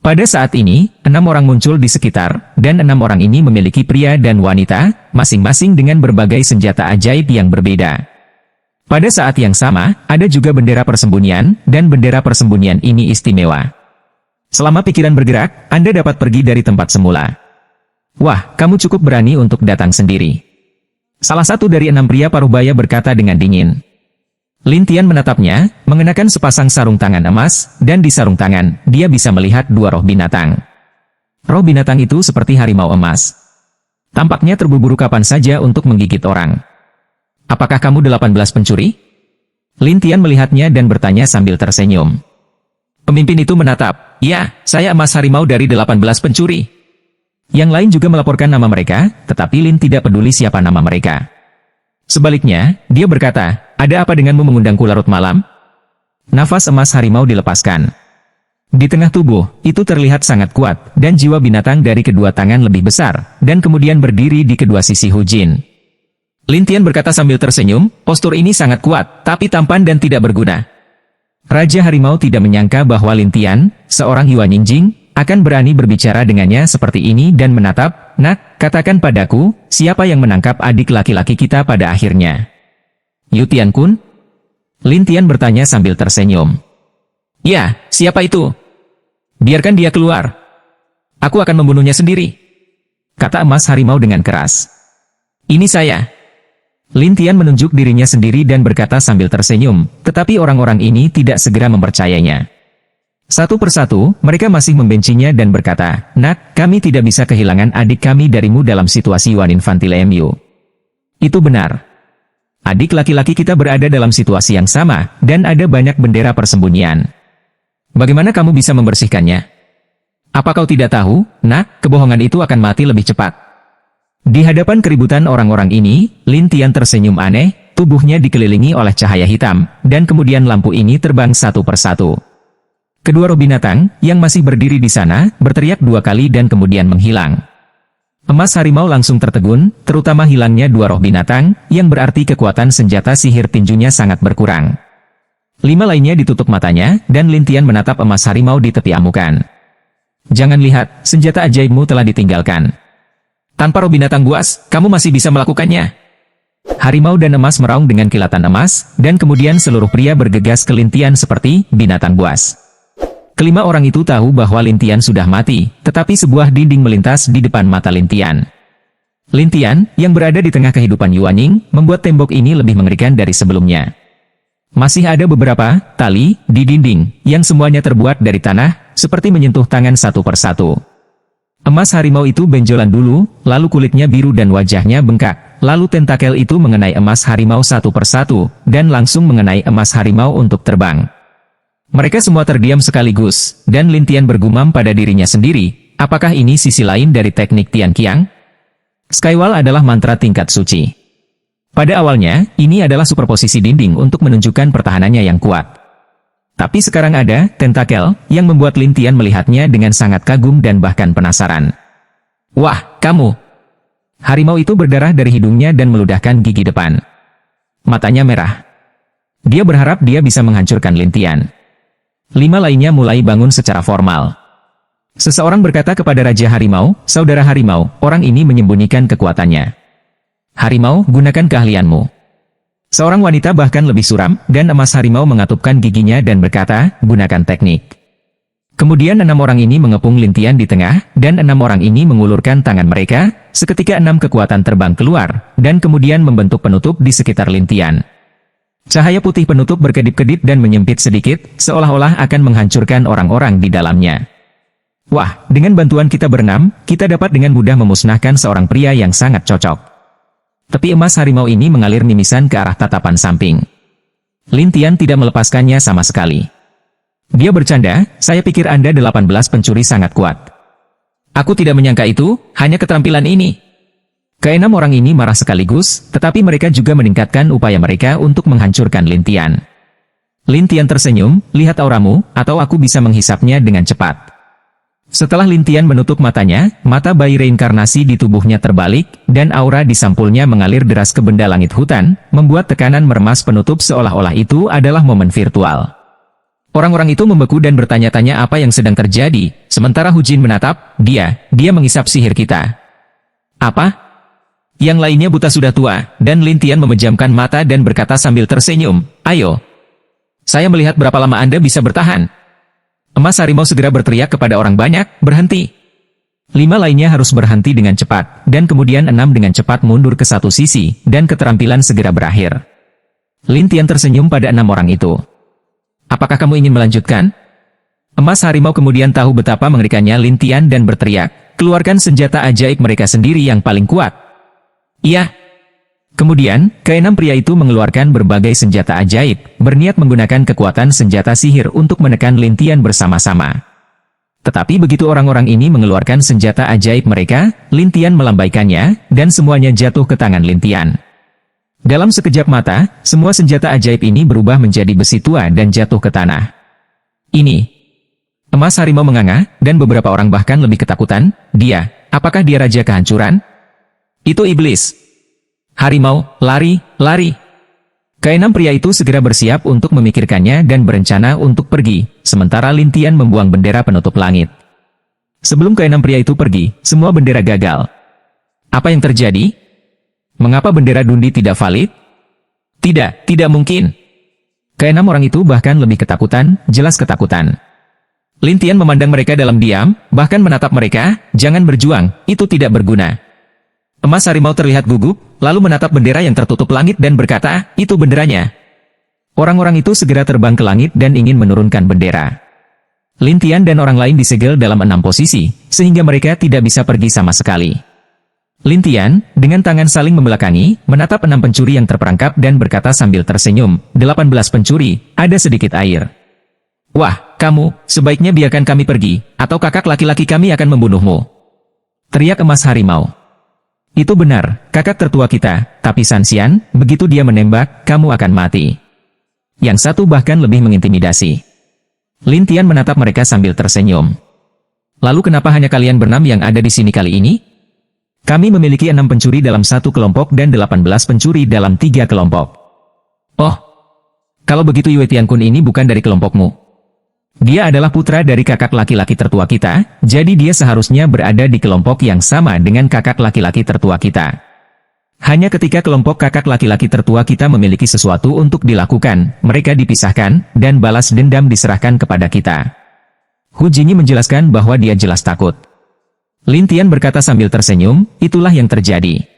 Pada saat ini, 6 orang muncul di sekitar, dan 6 orang ini memiliki pria dan wanita, masing-masing dengan berbagai senjata ajaib yang berbeda. Pada saat yang sama, ada juga bendera persembunyian, dan bendera persembunyian ini istimewa. Selama pikiran bergerak, Anda dapat pergi dari tempat semula. Wah, kamu cukup berani untuk datang sendiri. Salah satu dari 6 pria parubaya berkata dengan dingin. Lin Tian menatapnya, mengenakan sepasang sarung tangan emas, dan di sarung tangan, dia bisa melihat 2 roh binatang. Roh binatang itu seperti harimau emas. Tampaknya terburu-buru kapan saja untuk menggigit orang. Apakah kamu 18 pencuri? Lin Tian melihatnya dan bertanya sambil tersenyum. Pemimpin itu menatap, ya, saya emas harimau dari 18 pencuri. Yang lain juga melaporkan nama mereka, tetapi Lin tidak peduli siapa nama mereka. Sebaliknya, dia berkata, ada apa denganmu mengundangku larut malam? Nafas emas harimau dilepaskan. Di tengah tubuh, itu terlihat sangat kuat, dan jiwa binatang dari kedua tangan lebih besar, dan kemudian berdiri di kedua sisi Hu Jin. Lin Tian berkata sambil tersenyum, postur ini sangat kuat, tapi tampan dan tidak berguna. Raja Harimau tidak menyangka bahwa Lin Tian, seorang Yuan Yingjing, akan berani berbicara dengannya seperti ini dan menatap, nak, katakan padaku, siapa yang menangkap adik laki-laki kita pada akhirnya? Yu Tian-kun? Lin Tian bertanya sambil tersenyum. Ya, siapa itu? Biarkan dia keluar. Aku akan membunuhnya sendiri, kata emas harimau dengan keras. Ini saya. Lin Tian menunjuk dirinya sendiri dan berkata sambil tersenyum, tetapi orang-orang ini tidak segera mempercayainya. Satu persatu, mereka masih membencinya dan berkata, nak, kami tidak bisa kehilangan adik kami darimu dalam situasi Yuan Infantile Mu. Itu benar. Adik laki-laki kita berada dalam situasi yang sama, dan ada banyak bendera persembunyian. Bagaimana kamu bisa membersihkannya? Apa kau tidak tahu, nak, kebohongan itu akan mati lebih cepat. Di hadapan keributan orang-orang ini, Lin Tian tersenyum aneh, tubuhnya dikelilingi oleh cahaya hitam, dan kemudian lampu ini terbang satu persatu. Kedua roh binatang, yang masih berdiri di sana, berteriak dua kali dan kemudian menghilang. Emas harimau langsung tertegun, terutama hilangnya dua roh binatang, yang berarti kekuatan senjata sihir tinjunya sangat berkurang. 5 lainnya ditutup matanya, dan Lin Tian menatap emas harimau di tepi amukan. Jangan lihat, senjata ajaibmu telah ditinggalkan. Tanpa roh binatang buas, kamu masih bisa melakukannya. Harimau dan emas meraung dengan kilatan emas, dan kemudian seluruh pria bergegas ke Lin Tian seperti binatang buas. Kelima orang itu tahu bahwa Lin Tian sudah mati, tetapi sebuah dinding melintas di depan mata Lin Tian. Lin Tian, yang berada di tengah kehidupan Yuan Ying, membuat tembok ini lebih mengerikan dari sebelumnya. Masih ada beberapa tali di dinding, yang semuanya terbuat dari tanah, seperti menyentuh tangan satu persatu. Emas harimau itu benjolan dulu, lalu kulitnya biru dan wajahnya bengkak, lalu tentakel itu mengenai emas harimau satu persatu, dan langsung mengenai emas harimau untuk terbang. Mereka semua terdiam sekaligus, dan Lin Tian bergumam pada dirinya sendiri, apakah ini sisi lain dari teknik Tian Qiang? Skywall adalah mantra tingkat suci. Pada awalnya, ini adalah superposisi dinding untuk menunjukkan pertahanannya yang kuat. Tapi sekarang ada tentakel yang membuat Lin Tian melihatnya dengan sangat kagum dan bahkan penasaran. Wah, kamu! Harimau itu berdarah dari hidungnya dan meludahkan gigi depan. Matanya merah. Dia berharap dia bisa menghancurkan Lin Tian. 5 lainnya mulai bangun secara formal. Seseorang berkata kepada Raja Harimau, saudara Harimau, orang ini menyembunyikan kekuatannya. Harimau, gunakan keahlianmu. Seorang wanita bahkan lebih suram, dan emas harimau mengatupkan giginya dan berkata, gunakan teknik. Kemudian 6 orang ini mengepung Lin Tian di tengah, dan 6 orang ini mengulurkan tangan mereka, seketika 6 kekuatan terbang keluar, dan kemudian membentuk penutup di sekitar Lin Tian. Cahaya putih penutup berkedip-kedip dan menyempit sedikit, seolah-olah akan menghancurkan orang-orang di dalamnya. Wah, dengan bantuan kita berenam, kita dapat dengan mudah memusnahkan seorang pria yang sangat cocok. Tepi emas harimau ini mengalir nimisan ke arah tatapan samping. Lin Tian tidak melepaskannya sama sekali. Dia bercanda, saya pikir Anda 18 pencuri sangat kuat. Aku tidak menyangka itu, hanya keterampilan ini. Keenam orang ini marah sekaligus, tetapi mereka juga meningkatkan upaya mereka untuk menghancurkan Lin Tian. Lin Tian tersenyum, lihat auramu, atau aku bisa menghisapnya dengan cepat. Setelah Lin Tian menutup matanya, mata bayi reinkarnasi di tubuhnya terbalik, dan aura di sampulnya mengalir deras ke benda langit hutan, membuat tekanan meremas penutup seolah-olah itu adalah momen virtual. Orang-orang itu membeku dan bertanya-tanya apa yang sedang terjadi, sementara Hu Jin menatap, dia mengisap sihir kita. Apa? Yang lainnya buta sudah tua, dan Lin Tian memejamkan mata dan berkata sambil tersenyum, ayo. Saya melihat berapa lama Anda bisa bertahan. Emas harimau segera berteriak kepada orang banyak, berhenti. 5 lainnya harus berhenti dengan cepat, dan kemudian 6 dengan cepat mundur ke satu sisi, dan keterampilan segera berakhir. Lin Tian tersenyum pada 6 orang itu. Apakah kamu ingin melanjutkan? Emas harimau kemudian tahu betapa mengerikannya Lin Tian dan berteriak, keluarkan senjata ajaib mereka sendiri yang paling kuat. Iya. Kemudian, keenam pria itu mengeluarkan berbagai senjata ajaib, berniat menggunakan kekuatan senjata sihir untuk menekan Lin Tian bersama-sama. Tetapi begitu orang-orang ini mengeluarkan senjata ajaib mereka, Lin Tian melambaikannya, dan semuanya jatuh ke tangan Lin Tian. Dalam sekejap mata, semua senjata ajaib ini berubah menjadi besi tua dan jatuh ke tanah. Ini. Emas harimau menganga, dan beberapa orang bahkan lebih ketakutan. Dia, apakah dia raja kehancuran? Itu iblis. Harimau, lari, lari. Keenam pria itu segera bersiap untuk memikirkannya dan berencana untuk pergi, sementara Lin Tian membuang bendera penutup langit. Sebelum keenam pria itu pergi, semua bendera gagal. Apa yang terjadi? Mengapa bendera Dundi tidak valid? Tidak mungkin. Keenam orang itu bahkan lebih ketakutan, jelas ketakutan. Lin Tian memandang mereka dalam diam, bahkan menatap mereka, jangan berjuang, itu tidak berguna. Emas harimau terlihat gugup, lalu menatap bendera yang tertutup langit dan berkata, itu benderanya. Orang-orang itu segera terbang ke langit dan ingin menurunkan bendera. Lin Tian dan orang lain disegel dalam 6 posisi, sehingga mereka tidak bisa pergi sama sekali. Lin Tian, dengan tangan saling membelakangi, menatap 6 pencuri yang terperangkap dan berkata sambil tersenyum, 18 pencuri, ada sedikit air. Wah, kamu, sebaiknya biarkan kami pergi, atau kakak laki-laki kami akan membunuhmu. Teriak emas harimau. Itu benar, kakak tertua kita, tapi Sanxian, begitu dia menembak, kamu akan mati. Yang satu bahkan lebih mengintimidasi. Lin Tian menatap mereka sambil tersenyum. Lalu kenapa hanya kalian bernam yang ada di sini kali ini? Kami memiliki 6 pencuri dalam 1 kelompok dan 18 pencuri dalam 3 kelompok. Oh, kalau begitu Yue Tiankun ini bukan dari kelompokmu. Dia adalah putra dari kakak laki-laki tertua kita, jadi dia seharusnya berada di kelompok yang sama dengan kakak laki-laki tertua kita. Hanya ketika kelompok kakak laki-laki tertua kita memiliki sesuatu untuk dilakukan, mereka dipisahkan, dan balas dendam diserahkan kepada kita. Hu Jingyi menjelaskan bahwa dia jelas takut. Lin Tian berkata sambil tersenyum, itulah yang terjadi.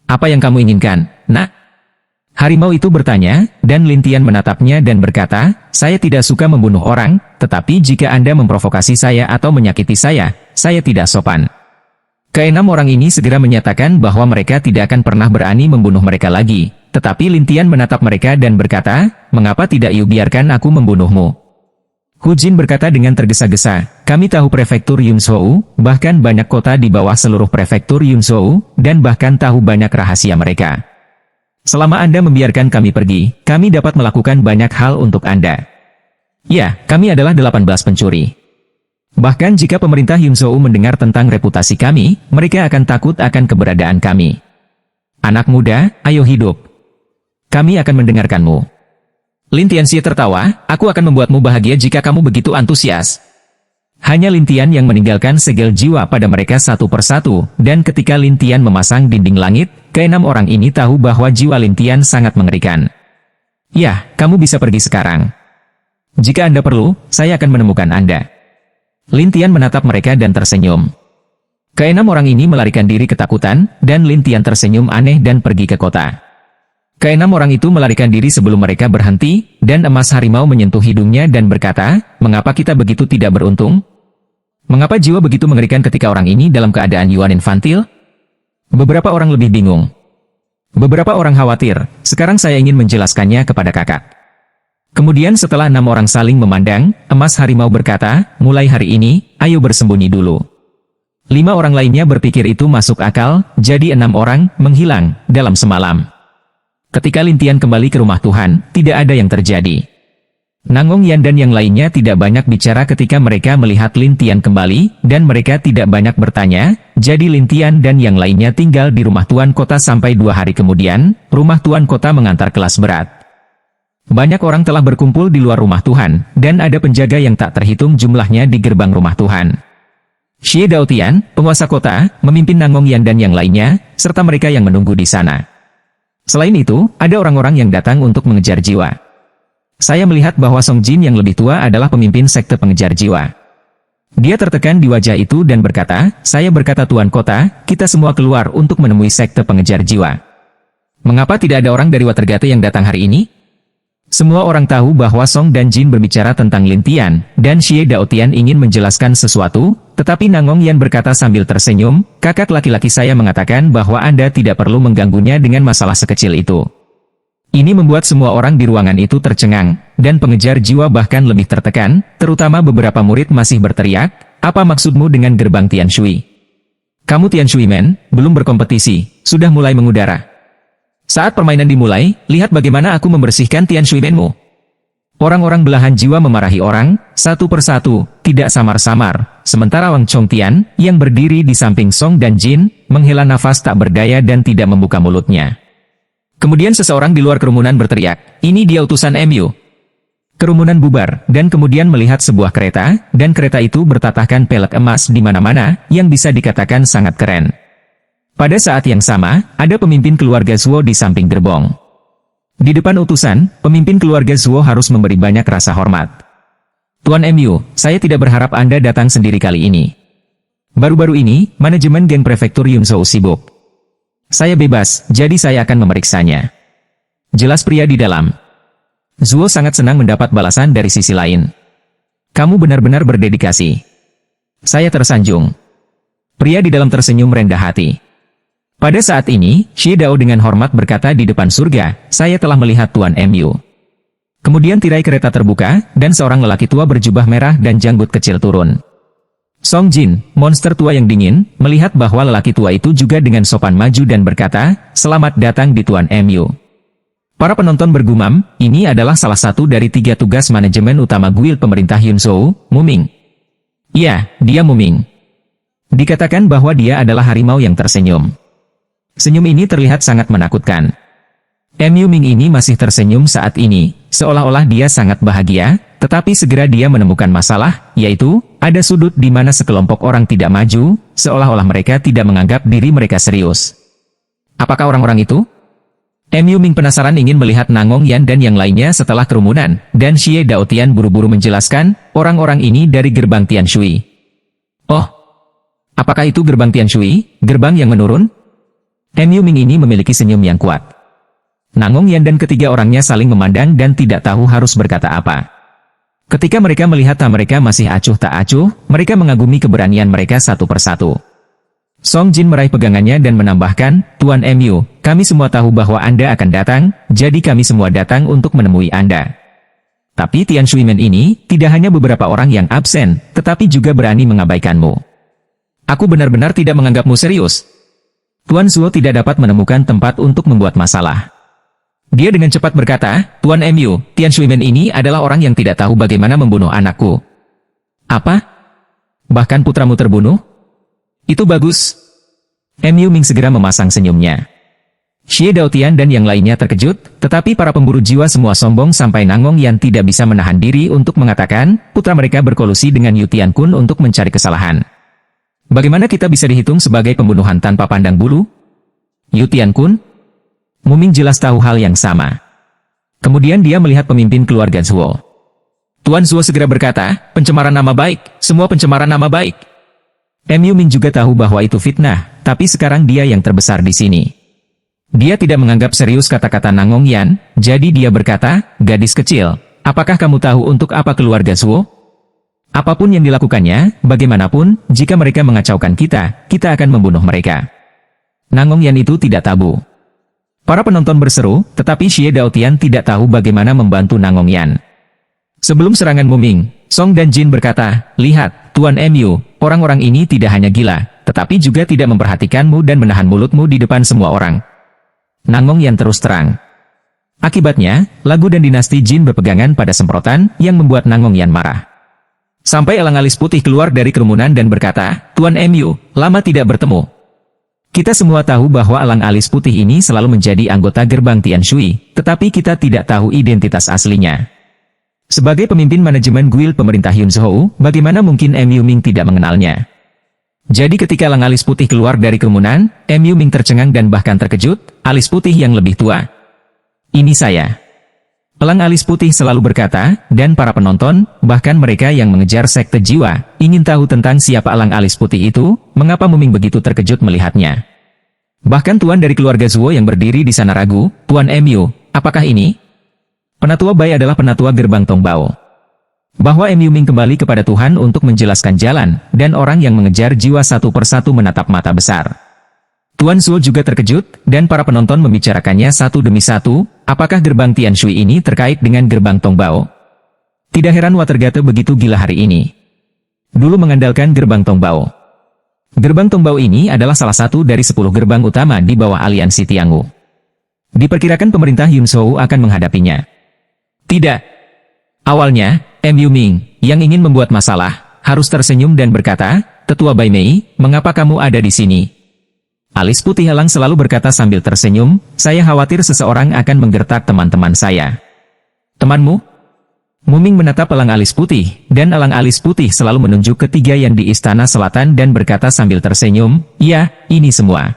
Apa yang kamu inginkan, nak? Harimau itu bertanya, dan Lin Tian menatapnya dan berkata, saya tidak suka membunuh orang, tetapi jika Anda memprovokasi saya atau menyakiti saya tidak sopan. Keenam orang ini segera menyatakan bahwa mereka tidak akan pernah berani membunuh mereka lagi, tetapi Lin Tian menatap mereka dan berkata, mengapa tidak yuk biarkan aku membunuhmu? Hu Jin berkata dengan tergesa-gesa, kami tahu prefektur Yunzhou, bahkan banyak kota di bawah seluruh prefektur Yunzhou, dan bahkan tahu banyak rahasia mereka. Selama Anda membiarkan kami pergi, kami dapat melakukan banyak hal untuk Anda. Ya, kami adalah 18 pencuri. Bahkan jika pemerintah Yunzhou mendengar tentang reputasi kami, mereka akan takut akan keberadaan kami. Anak muda, ayo hidup. Kami akan mendengarkanmu. Lin Tianxie tertawa, aku akan membuatmu bahagia jika kamu begitu antusias. Hanya Lin Tian yang meninggalkan segel jiwa pada mereka satu persatu, dan ketika Lin Tian memasang dinding langit, keenam orang ini tahu bahwa jiwa Lin Tian sangat mengerikan. Ya, kamu bisa pergi sekarang. Jika Anda perlu, saya akan menemukan Anda. Lin Tian menatap mereka dan tersenyum. Keenam orang ini melarikan diri ketakutan, dan Lin Tian tersenyum aneh dan pergi ke kota. Keenam orang itu melarikan diri sebelum mereka berhenti, dan emas harimau menyentuh hidungnya dan berkata, mengapa kita begitu tidak beruntung? Mengapa jiwa begitu mengerikan ketika orang ini dalam keadaan Yuan infantil? Beberapa orang lebih bingung. Beberapa orang khawatir, sekarang saya ingin menjelaskannya kepada kakak. Kemudian setelah 6 orang saling memandang, emas harimau berkata, mulai hari ini, ayo bersembunyi dulu. 5 orang lainnya berpikir itu masuk akal, jadi 6 orang menghilang dalam semalam. Ketika Lin Tian kembali ke rumah Tuhan, tidak ada yang terjadi. Nangong Yan dan yang lainnya tidak banyak bicara ketika mereka melihat Lin Tian kembali, dan mereka tidak banyak bertanya, jadi Lin Tian dan yang lainnya tinggal di rumah Tuan Kota sampai 2 hari kemudian, rumah Tuan Kota mengantar kelas berat. Banyak orang telah berkumpul di luar rumah Tuhan, dan ada penjaga yang tak terhitung jumlahnya di gerbang rumah Tuhan. Xie Daotian, penguasa kota, memimpin Nangong Yan dan yang lainnya, serta mereka yang menunggu di sana. Selain itu, ada orang-orang yang datang untuk mengejar jiwa. Saya melihat bahwa Song Jin yang lebih tua adalah pemimpin sekte pengejar jiwa. Dia tertekan di wajah itu dan berkata, saya berkata Tuan Kota, kita semua keluar untuk menemui sekte pengejar jiwa. Mengapa tidak ada orang dari Watergate yang datang hari ini? Semua orang tahu bahwa Song dan Jin berbicara tentang Lin Tian, dan Xie Daotian ingin menjelaskan sesuatu, tetapi Nangong Yan berkata sambil tersenyum, kakak laki-laki saya mengatakan bahwa Anda tidak perlu mengganggunya dengan masalah sekecil itu. Ini membuat semua orang di ruangan itu tercengang, dan pengejar jiwa bahkan lebih tertekan, terutama beberapa murid masih berteriak, apa maksudmu dengan gerbang Tian Shui? Kamu Tian Shui Man, belum berkompetisi, sudah mulai mengudara. Saat permainan dimulai, lihat bagaimana aku membersihkan Tian Shui Man-mu. Orang-orang belahan jiwa memarahi orang, satu persatu, tidak samar-samar, sementara Wang Chongtian, yang berdiri di samping Song dan Jin, menghela nafas tak berdaya dan tidak membuka mulutnya. Kemudian seseorang di luar kerumunan berteriak, ini dia utusan MU. Kerumunan bubar, dan kemudian melihat sebuah kereta, dan kereta itu bertatahkan pelek emas di mana-mana, yang bisa dikatakan sangat keren. Pada saat yang sama, ada pemimpin keluarga Zuo di samping gerbong. Di depan utusan, pemimpin keluarga Zuo harus memberi banyak rasa hormat. Tuan MU, saya tidak berharap Anda datang sendiri kali ini. Baru-baru ini, manajemen geng prefektur Yunzhou sibuk. Saya bebas, jadi saya akan memeriksanya. Jelas pria di dalam. Zuo sangat senang mendapat balasan dari sisi lain. Kamu benar-benar berdedikasi. Saya tersanjung. Pria di dalam tersenyum rendah hati. Pada saat ini, Xie Dao dengan hormat berkata di depan surga, saya telah melihat Tuan MU. Kemudian tirai kereta terbuka, dan seorang lelaki tua berjubah merah dan janggut kecil turun. Song Jin, monster tua yang dingin, melihat bahwa lelaki tua itu juga dengan sopan maju dan berkata, selamat datang di Tuan MU. Para penonton bergumam, ini adalah salah satu dari 3 tugas manajemen utama guild pemerintah Yunzhou, Muming. Ya, dia Muming. Dikatakan bahwa dia adalah harimau yang tersenyum. Senyum ini terlihat sangat menakutkan. MU Ming ini masih tersenyum saat ini, seolah-olah dia sangat bahagia, tetapi segera dia menemukan masalah, yaitu, ada sudut di mana sekelompok orang tidak maju, seolah-olah mereka tidak menganggap diri mereka serius. Apakah orang-orang itu? MU Ming penasaran ingin melihat Nangong Yan dan yang lainnya setelah kerumunan, dan Xie Daotian buru-buru menjelaskan, orang-orang ini dari gerbang Tian Shui. Oh, apakah itu gerbang Tian Shui, gerbang yang menurun? MU Ming ini memiliki senyum yang kuat. Nangong Yan dan ketiga orangnya saling memandang dan tidak tahu harus berkata apa. Ketika mereka melihat mereka masih acuh tak acuh, mereka mengagumi keberanian mereka satu persatu. Song Jin meraih pegangannya dan menambahkan, Tuan MU, kami semua tahu bahwa Anda akan datang, jadi kami semua datang untuk menemui Anda. Tapi Tian Shui Man ini, tidak hanya beberapa orang yang absen, tetapi juga berani mengabaikanmu. Aku benar-benar tidak menganggapmu serius. Tuan Zuo tidak dapat menemukan tempat untuk membuat masalah. Dia dengan cepat berkata, Tuan MU, Tian Shui Man ini adalah orang yang tidak tahu bagaimana membunuh anakku. Apa? Bahkan putramu terbunuh? Itu bagus. MU Ming segera memasang senyumnya. Xie Daotian dan yang lainnya terkejut, tetapi para pemburu jiwa semua sombong sampai Nangong Yan tidak bisa menahan diri untuk mengatakan, putra mereka berkolusi dengan Yu Tiankun untuk mencari kesalahan. Bagaimana kita bisa dihitung sebagai pembunuhan tanpa pandang bulu? Yu Tiankun? Muming jelas tahu hal yang sama. Kemudian dia melihat pemimpin keluarga Zuo. Tuan Zuo segera berkata, pencemaran nama baik, semua pencemaran nama baik. MU Ming juga tahu bahwa itu fitnah, tapi sekarang dia yang terbesar di sini. Dia tidak menganggap serius kata-kata Nangong Yan, jadi dia berkata, gadis kecil, apakah kamu tahu untuk apa keluarga Zuo? Apapun yang dilakukannya, bagaimanapun, jika mereka mengacaukan kita akan membunuh mereka. Nangong Yan itu tidak tabu. Para penonton berseru, tetapi Xie Daotian tidak tahu bagaimana membantu Nangong Yan. Sebelum serangan Muming, Song dan Jin berkata, lihat, Tuan MU, orang-orang ini tidak hanya gila, tetapi juga tidak memperhatikanmu dan menahan mulutmu di depan semua orang. Nangong Yan terus terang. Akibatnya, lagu dan dinasti Jin berpegangan pada semprotan, yang membuat Nangong Yan marah. Sampai elang alis putih keluar dari kerumunan dan berkata, Tuan MU, lama tidak bertemu. Kita semua tahu bahwa elang alis putih ini selalu menjadi anggota gerbang Tian Shui, tetapi kita tidak tahu identitas aslinya. Sebagai pemimpin manajemen guild pemerintah Yunzhou, bagaimana mungkin MU Ming tidak mengenalnya? Jadi ketika elang alis putih keluar dari kerumunan, MU Ming tercengang dan bahkan terkejut, alis putih yang lebih tua. Ini saya. Elang alis putih selalu berkata, dan para penonton, bahkan mereka yang mengejar sekte jiwa, ingin tahu tentang siapa elang alis putih itu, mengapa Muming begitu terkejut melihatnya. Bahkan tuan dari keluarga Zuo yang berdiri di sana ragu, Tuan MU, apakah ini? Penatua Bai adalah penatua gerbang Tongbao. Bahwa Mu Ming kembali kepada Tuhan untuk menjelaskan jalan, dan orang yang mengejar jiwa satu persatu menatap mata besar. Tuan Zuo juga terkejut, dan para penonton membicarakannya satu demi satu, apakah gerbang Tian Shui ini terkait dengan gerbang Tongbao? Tidak heran Watergate begitu gila hari ini. Dulu mengandalkan gerbang Tongbao. Gerbang Tongbao ini adalah salah satu dari 10 gerbang utama di bawah aliansi Tiangwu. Diperkirakan pemerintah Yun Shou akan menghadapinya. Tidak. Awalnya, Mu Ming, yang ingin membuat masalah, harus tersenyum dan berkata, "Tetua Bai Mei, mengapa kamu ada di sini?" Alis putih elang selalu berkata sambil tersenyum, "Saya khawatir seseorang akan menggertak teman-teman saya." "Temanmu?" Muming menatap elang alis putih, dan elang alis putih selalu menunjuk ketiga yang di istana selatan dan berkata sambil tersenyum, "Iya, ini semua."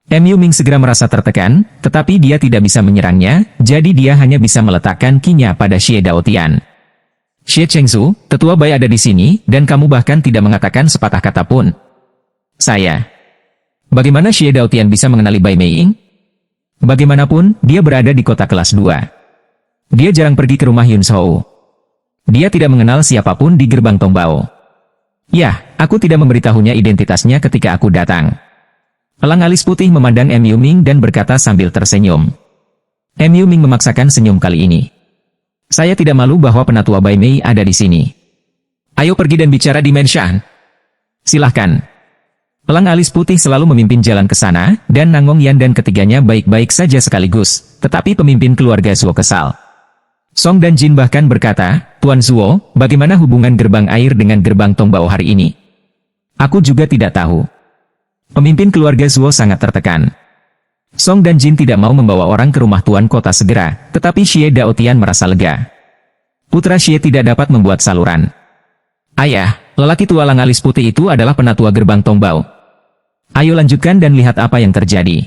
Mu Ming segera merasa tertekan, tetapi dia tidak bisa menyerangnya, jadi dia hanya bisa meletakkan kinya pada Xie Daotian. "Xie Chengzu, tetua Bai ada di sini, dan kamu bahkan tidak mengatakan sepatah kata pun." "Saya." Bagaimana Xie Daotian bisa mengenali Bai Mei? Bagaimanapun, dia berada di kota kelas 2. Dia jarang pergi ke rumah Yun Shou. Dia tidak mengenal siapapun di gerbang Tongbao. "Ya, aku tidak memberitahunya identitasnya ketika aku datang." Elang alis putih memandang Mu Ming dan berkata sambil tersenyum. Mu Ming memaksakan senyum kali ini. "Saya tidak malu bahwa penatua Bai Mei ada di sini. Ayo pergi dan bicara di Menshan. Silahkan." Elang alis putih selalu memimpin jalan ke sana, dan Nangong Yan dan ketiganya baik-baik saja sekaligus, tetapi pemimpin keluarga Zuo kesal. Song dan Jin bahkan berkata, "Tuan Zuo, bagaimana hubungan gerbang air dengan gerbang Tongbao hari ini?" "Aku juga tidak tahu." Pemimpin keluarga Zuo sangat tertekan. Song dan Jin tidak mau membawa orang ke rumah tuan kota segera, tetapi Xie Daotian merasa lega. Putra Xie tidak dapat membuat saluran. "Ayah, lelaki tua elang alis putih itu adalah penatua gerbang Tongbao. Ayo lanjutkan dan lihat apa yang terjadi."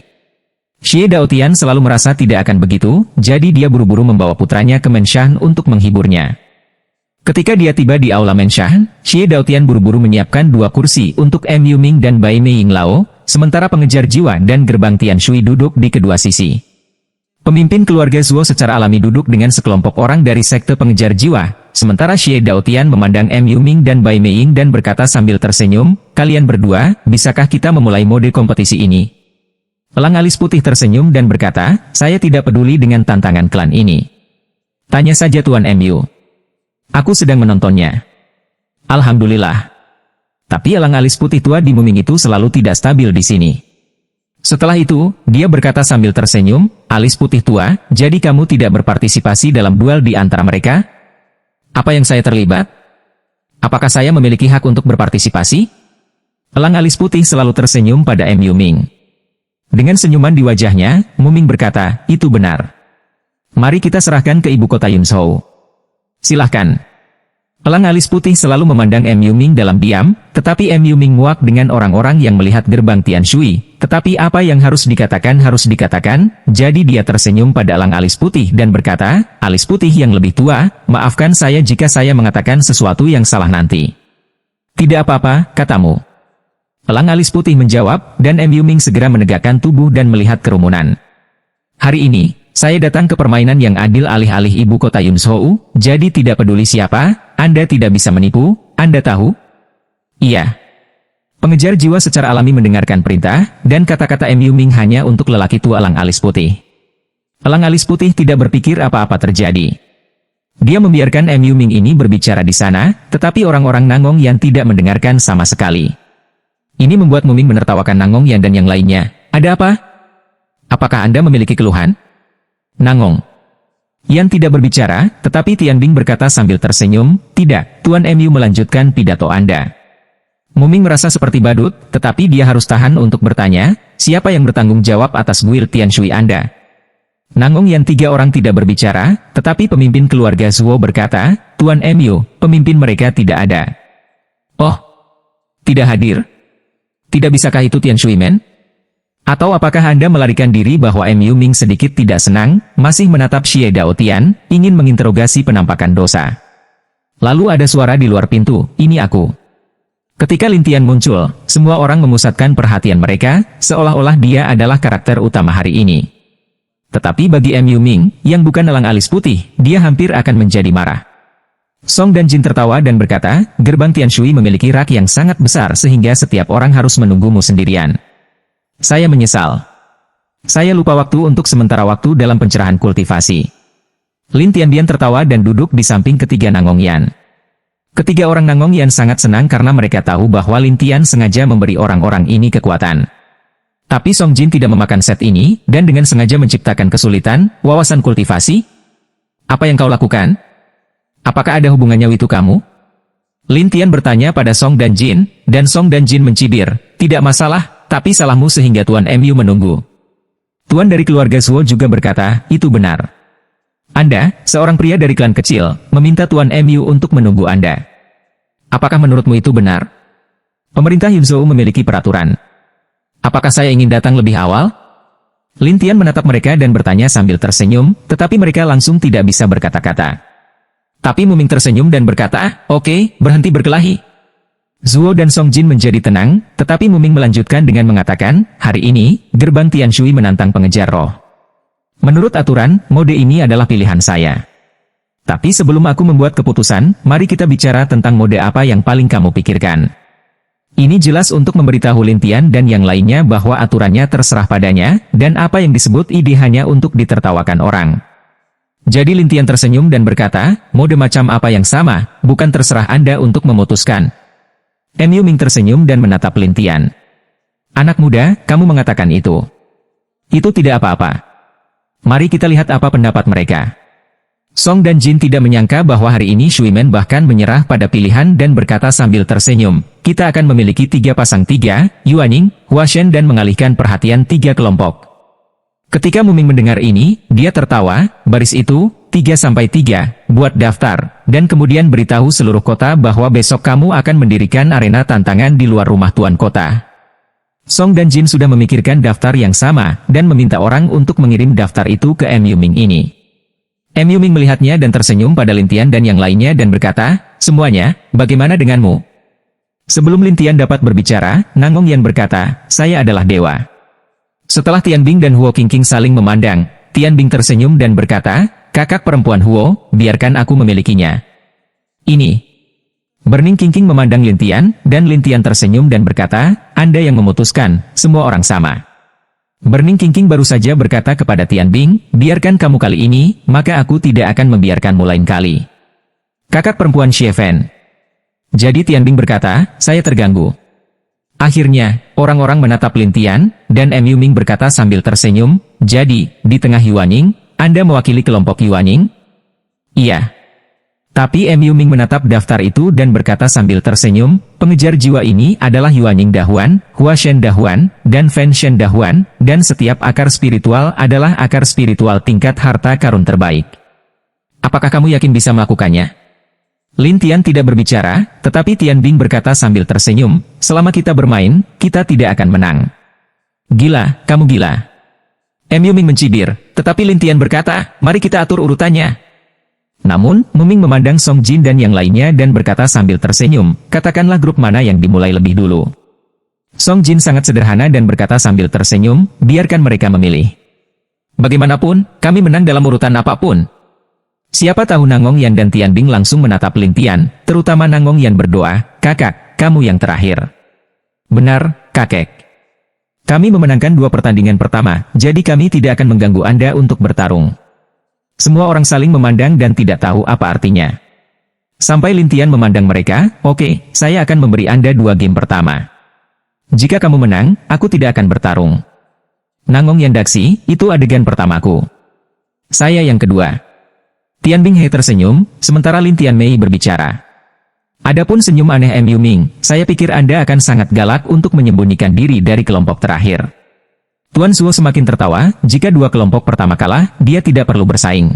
Xie Daotian selalu merasa tidak akan begitu, jadi dia buru-buru membawa putranya ke Menshan untuk menghiburnya. Ketika dia tiba di aula Menshan, Xie Daotian buru-buru menyiapkan 2 kursi untuk Mu Ming dan Bai Mei Yinglao, sementara pengejar jiwa dan gerbang Tian Shui duduk di kedua sisi. Pemimpin keluarga Zuo secara alami duduk dengan sekelompok orang dari sekte pengejar jiwa, sementara Xie Daotian memandang Mu Ming dan Bai Mei Ying dan berkata sambil tersenyum, "Kalian berdua, bisakah kita memulai mode kompetisi ini?" Elang alis putih tersenyum dan berkata, "Saya tidak peduli dengan tantangan klan ini. Tanya saja Tuan Mu. Aku sedang menontonnya." "Alhamdulillah." Tapi elang alis putih tua di Muming itu selalu tidak stabil di sini. Setelah itu, dia berkata sambil tersenyum, "Alis putih tua, jadi kamu tidak berpartisipasi dalam duel di antara mereka?" "Apa yang saya terlibat? Apakah saya memiliki hak untuk berpartisipasi?" Elang alis putih selalu tersenyum pada Mu Ming. Dengan senyuman di wajahnya, Muming berkata, "Itu benar. Mari kita serahkan ke ibu kota Yun Shou." "Silahkan." Elang alis putih selalu memandang Mu Ming dalam diam, tetapi Mu Ming muak dengan orang-orang yang melihat gerbang Tian Shui. Tetapi apa yang harus dikatakan, jadi dia tersenyum pada elang alis putih dan berkata, "Alis putih yang lebih tua, maafkan saya jika saya mengatakan sesuatu yang salah nanti." "Tidak apa-apa," katamu. Elang alis putih menjawab, dan Mu Ming segera menegakkan tubuh dan melihat kerumunan. "Hari ini, saya datang ke permainan yang adil alih-alih ibu kota Yun Shou, jadi tidak peduli siapa, Anda tidak bisa menipu, Anda tahu?" "Iya." Pengejar jiwa secara alami mendengarkan perintah, dan kata-kata Mu Ming hanya untuk lelaki tua elang alis putih. Elang alis putih tidak berpikir apa-apa terjadi. Dia membiarkan Mu Ming ini berbicara di sana, tetapi orang-orang Nangong Yan tidak mendengarkan sama sekali. Ini membuat Muming menertawakan Nangong Yan dan yang lainnya. "Ada apa? Apakah Anda memiliki keluhan?" Nangong Yan tidak berbicara, tetapi Tian Bing berkata sambil tersenyum, "Tidak, Tuan Mu melanjutkan pidato Anda." Muming merasa seperti badut, tetapi dia harus tahan untuk bertanya, "Siapa yang bertanggung jawab atas guild Tian Shui Anda?" Nangong Yan 3 orang tidak berbicara, tetapi pemimpin keluarga Zuo berkata, "Tuan Mu, pemimpin mereka tidak ada." "Oh, tidak hadir? Tidak bisakah itu Tian Shui Men? Atau apakah Anda melarikan diri?" Bahwa Mu Ming sedikit tidak senang, masih menatap Xie Daotian, ingin menginterogasi penampakan dosa. Lalu ada suara di luar pintu, "Ini aku." Ketika Lin Tian muncul, semua orang memusatkan perhatian mereka, seolah-olah dia adalah karakter utama hari ini. Tetapi bagi Mu Ming, yang bukan elang alis putih, dia hampir akan menjadi marah. Song dan Jin tertawa dan berkata, gerbang Tianshui memiliki rak yang sangat besar sehingga setiap orang harus menunggumu sendirian. Saya menyesal. Saya lupa waktu untuk sementara waktu dalam pencerahan kultivasi. Lin Tianbian tertawa dan duduk di samping ketiga Nangongyan. Ketiga orang Nangongyan sangat senang karena mereka tahu bahwa Lin Tian sengaja memberi orang-orang ini kekuatan. Tapi Song Jin tidak memakan set ini, dan dengan sengaja menciptakan kesulitan, wawasan kultivasi. Apa yang kau lakukan? Apakah ada hubungannya itu kamu? Lin Tian bertanya pada Song dan Jin, dan Song dan Jin mencibir, tidak masalah, tapi salahmu sehingga Tuan Mu menunggu. Tuan dari keluarga Zuo juga berkata, itu benar. Anda, seorang pria dari klan kecil, meminta Tuan Mu untuk menunggu Anda. Apakah menurutmu itu benar? Pemerintah Yunzhou memiliki peraturan. Apakah saya ingin datang lebih awal? Lin Tian menatap mereka dan bertanya sambil tersenyum, tetapi mereka langsung tidak bisa berkata-kata. Tapi Mu Ming tersenyum dan berkata, oke, berhenti berkelahi. Zuo dan Song Jin menjadi tenang, tetapi Mu Ming melanjutkan dengan mengatakan, hari ini, gerbang Tianshui menantang pengejar roh. Menurut aturan, mode ini adalah pilihan saya. Tapi sebelum aku membuat keputusan, mari kita bicara tentang mode apa yang paling kamu pikirkan. Ini jelas untuk memberitahu Lin Tian dan yang lainnya bahwa aturannya terserah padanya, dan apa yang disebut ide hanya untuk ditertawakan orang. Jadi Lin Tian tersenyum dan berkata, mode macam apa yang sama, bukan terserah Anda untuk memutuskan. Mu Ming tersenyum dan menatap Lin Tian. Anak muda, kamu mengatakan itu. Itu tidak apa-apa. Mari kita lihat apa pendapat mereka. Song dan Jin tidak menyangka bahwa hari ini Shui Men bahkan menyerah pada pilihan dan berkata sambil tersenyum, kita akan memiliki 3 pasang 3, Yuaning, Hua Shen dan mengalihkan perhatian 3 kelompok. Ketika Mu Ming mendengar ini, dia tertawa, baris itu, 3-3, buat daftar, dan kemudian beritahu seluruh kota bahwa besok kamu akan mendirikan arena tantangan di luar rumah tuan kota. Song dan Jin sudah memikirkan daftar yang sama, dan meminta orang untuk mengirim daftar itu ke Mu Ming ini. Mu Ming melihatnya dan tersenyum pada Lin Tian dan yang lainnya dan berkata, semuanya, bagaimana denganmu? Sebelum Lin Tian dapat berbicara, Nangongyan berkata, saya adalah dewa. Setelah Tian Bing dan Huo Qingqing saling memandang, Tian Bing tersenyum dan berkata, kakak perempuan Huo, biarkan aku memilikinya. Ini. Burning Qingqing memandang Lin Tian, dan Lin Tian tersenyum dan berkata, Anda yang memutuskan, semua orang sama. Burning Qingqing baru saja berkata kepada Tian Bing, biarkan kamu kali ini, maka aku tidak akan membiarkanmu lain kali. Kakak perempuan Xie Fan. Jadi Tian Bing berkata, saya terganggu. Akhirnya, orang-orang menatap Lin Tian, dan Mu Ming berkata sambil tersenyum, jadi, di tengah Yuaning, Anda mewakili kelompok Yuaning? Iya. Tapi Mu Ming menatap daftar itu dan berkata sambil tersenyum, pengejar jiwa ini adalah Yuaning Dahuan, Hua Shen Dahuan, dan Fan Shen Dahuan, dan setiap akar spiritual adalah akar spiritual tingkat harta karun terbaik. Apakah kamu yakin bisa melakukannya? Lin Tian tidak berbicara, tetapi Tian Bing berkata sambil tersenyum, selama kita bermain, kita tidak akan menang. Gila, kamu gila. Mu Ming mencibir, tetapi Lin Tian berkata, mari kita atur urutannya. Namun, Mu Ming memandang Song Jin dan yang lainnya dan berkata sambil tersenyum, katakanlah grup mana yang dimulai lebih dulu. Song Jin sangat sederhana dan berkata sambil tersenyum, biarkan mereka memilih. Bagaimanapun, kami menang dalam urutan apapun. Siapa tahu Nangongyan dan Tian Bing langsung menatap Lin Tian, terutama Nangongyan berdoa, kakak, kamu yang terakhir. Benar, kakek. Kami memenangkan 2 pertandingan pertama, jadi kami tidak akan mengganggu Anda untuk bertarung. Semua orang saling memandang dan tidak tahu apa artinya. Sampai Lin Tian memandang mereka, oke, saya akan memberi Anda 2 game pertama. Jika kamu menang, aku tidak akan bertarung. Nangongyan Daxi, itu adegan pertamaku. Saya yang kedua. Tian Bing He tersenyum, sementara Lin Tian Mei berbicara. Adapun senyum aneh Mu Ming, saya pikir Anda akan sangat galak untuk menyembunyikan diri dari kelompok terakhir. Tuan Zuo semakin tertawa, jika 2 kelompok pertama kalah, dia tidak perlu bersaing.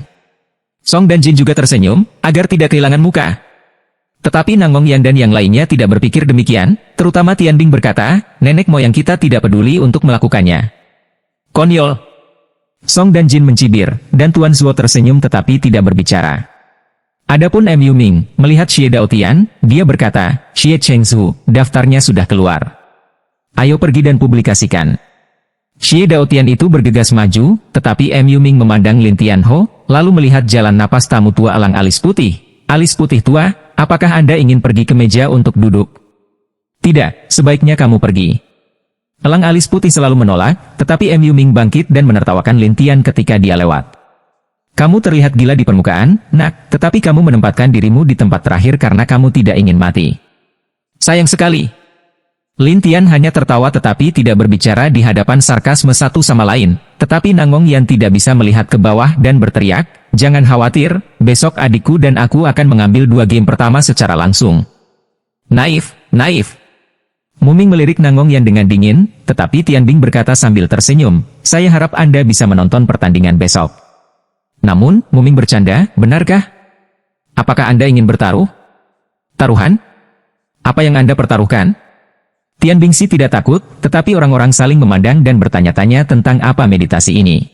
Song dan Jin juga tersenyum, agar tidak kehilangan muka. Tetapi Nangongyan dan yang lainnya tidak berpikir demikian, terutama Tian Bing berkata, nenek moyang kita tidak peduli untuk melakukannya. Konyol. Song dan Jin mencibir, dan Tuan Zuo tersenyum tetapi tidak berbicara. Adapun Mu Ming, melihat Xie Daotian, dia berkata, Xie Chengzhu, daftarnya sudah keluar. Ayo pergi dan publikasikan. Xie Daotian itu bergegas maju, tetapi Mu Ming memandang Lin Tianho, lalu melihat jalan napas tamu tua elang alis putih. Alis putih tua, apakah Anda ingin pergi ke meja untuk duduk? Tidak, sebaiknya kamu pergi. Elang alis putih selalu menolak, tetapi Mu Ming bangkit dan menertawakan Lin Tian ketika dia lewat. Kamu terlihat gila di permukaan, nak, tetapi kamu menempatkan dirimu di tempat terakhir karena kamu tidak ingin mati. Sayang sekali. Lin Tian hanya tertawa tetapi tidak berbicara di hadapan sarkasme satu sama lain, tetapi Nangong Yan tidak bisa melihat ke bawah dan berteriak, "Jangan khawatir, besok adikku dan aku akan mengambil 2 game pertama secara langsung." Naif, naif. Muming melirik Nangong Yan dengan dingin, tetapi Tianbing berkata sambil tersenyum, "Saya harap Anda bisa menonton pertandingan besok." Namun, Muming bercanda, "Benarkah? Apakah Anda ingin bertaruh? Taruhan? Apa yang Anda pertaruhkan?" Tian Bingxi tidak takut, tetapi orang-orang saling memandang dan bertanya-tanya tentang apa meditasi ini.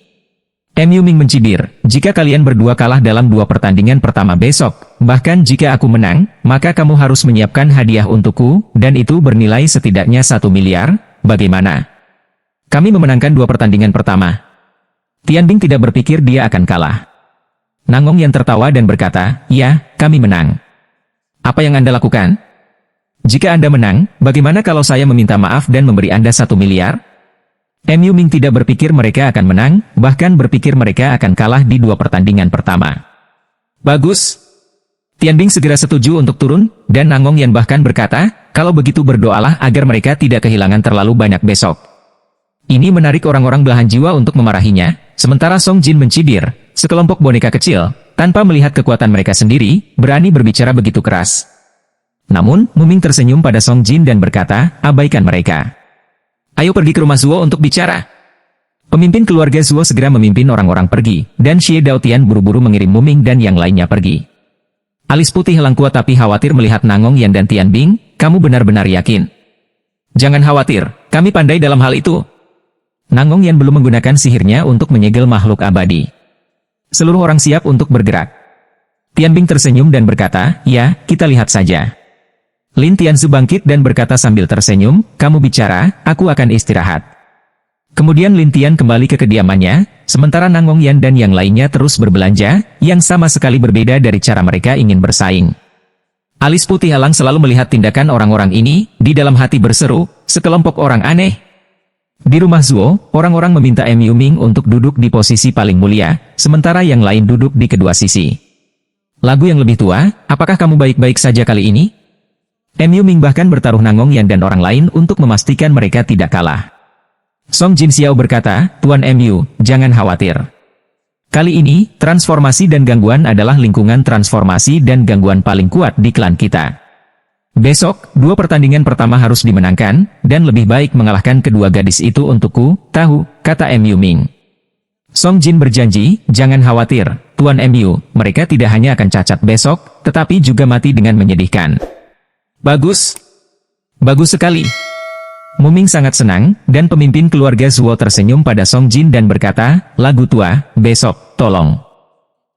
Mu Ming mencibir, "Jika kalian berdua kalah dalam 2 pertandingan pertama besok, bahkan jika aku menang, maka kamu harus menyiapkan hadiah untukku, dan itu bernilai setidaknya 1 miliar, bagaimana? Kami memenangkan 2 pertandingan pertama." Tian Bing tidak berpikir dia akan kalah. Nangong yang tertawa dan berkata, "Ya, kami menang. Apa yang Anda lakukan? Jika Anda menang, bagaimana kalau saya meminta maaf dan memberi Anda 1 miliar? Mu Ming tidak berpikir mereka akan menang, bahkan berpikir mereka akan kalah di 2 pertandingan pertama. Bagus. Tianbing segera setuju untuk turun, dan Nangong Yan bahkan berkata, "Kalau begitu berdoalah agar mereka tidak kehilangan terlalu banyak besok." Ini menarik orang-orang belahan jiwa untuk memarahinya, sementara Song Jin mencibir, sekelompok boneka kecil, tanpa melihat kekuatan mereka sendiri, berani berbicara begitu keras. Namun, Muming tersenyum pada Song Jin dan berkata, "Abaikan mereka. Ayo pergi ke rumah Zuo untuk bicara." Pemimpin keluarga Zuo segera memimpin orang-orang pergi, dan Xie Daotian buru-buru mengirim Muming dan yang lainnya pergi. Alis putih helang kuat tapi khawatir melihat Nangong Yan dan Tianbing, "Kamu benar-benar yakin?" "Jangan khawatir, kami pandai dalam hal itu." Nangong Yan belum menggunakan sihirnya untuk menyegel makhluk abadi. Seluruh orang siap untuk bergerak. Tianbing tersenyum dan berkata, "Ya, kita lihat saja." Lin Tianzu bangkit dan berkata sambil tersenyum, "Kamu bicara, aku akan istirahat." Kemudian Lin Tian kembali ke kediamannya, sementara Nangong Yan dan yang lainnya terus berbelanja, yang sama sekali berbeda dari cara mereka ingin bersaing. Alis putih elang selalu melihat tindakan orang-orang ini, di dalam hati berseru, "Sekelompok orang aneh." Di rumah Zuo, orang-orang meminta Mu Ming untuk duduk di posisi paling mulia, sementara yang lain duduk di kedua sisi. "Lagu yang lebih tua, apakah kamu baik-baik saja kali ini?" Mu Ming bahkan bertaruh Nangong Yan dan orang lain untuk memastikan mereka tidak kalah. Song Jin Xiao berkata, "Tuan Mu, jangan khawatir. Kali ini, transformasi dan gangguan adalah lingkungan transformasi dan gangguan paling kuat di klan kita. Besok, 2 pertandingan pertama harus dimenangkan, dan lebih baik mengalahkan kedua gadis itu untukku, tahu," kata Mu Ming. Song Jin berjanji, "Jangan khawatir, Tuan Mu, mereka tidak hanya akan cacat besok, tetapi juga mati dengan menyedihkan." "Bagus. Bagus sekali." Muming sangat senang, dan pemimpin keluarga Zuo tersenyum pada Song Jin dan berkata, "Lagu tua, besok, tolong.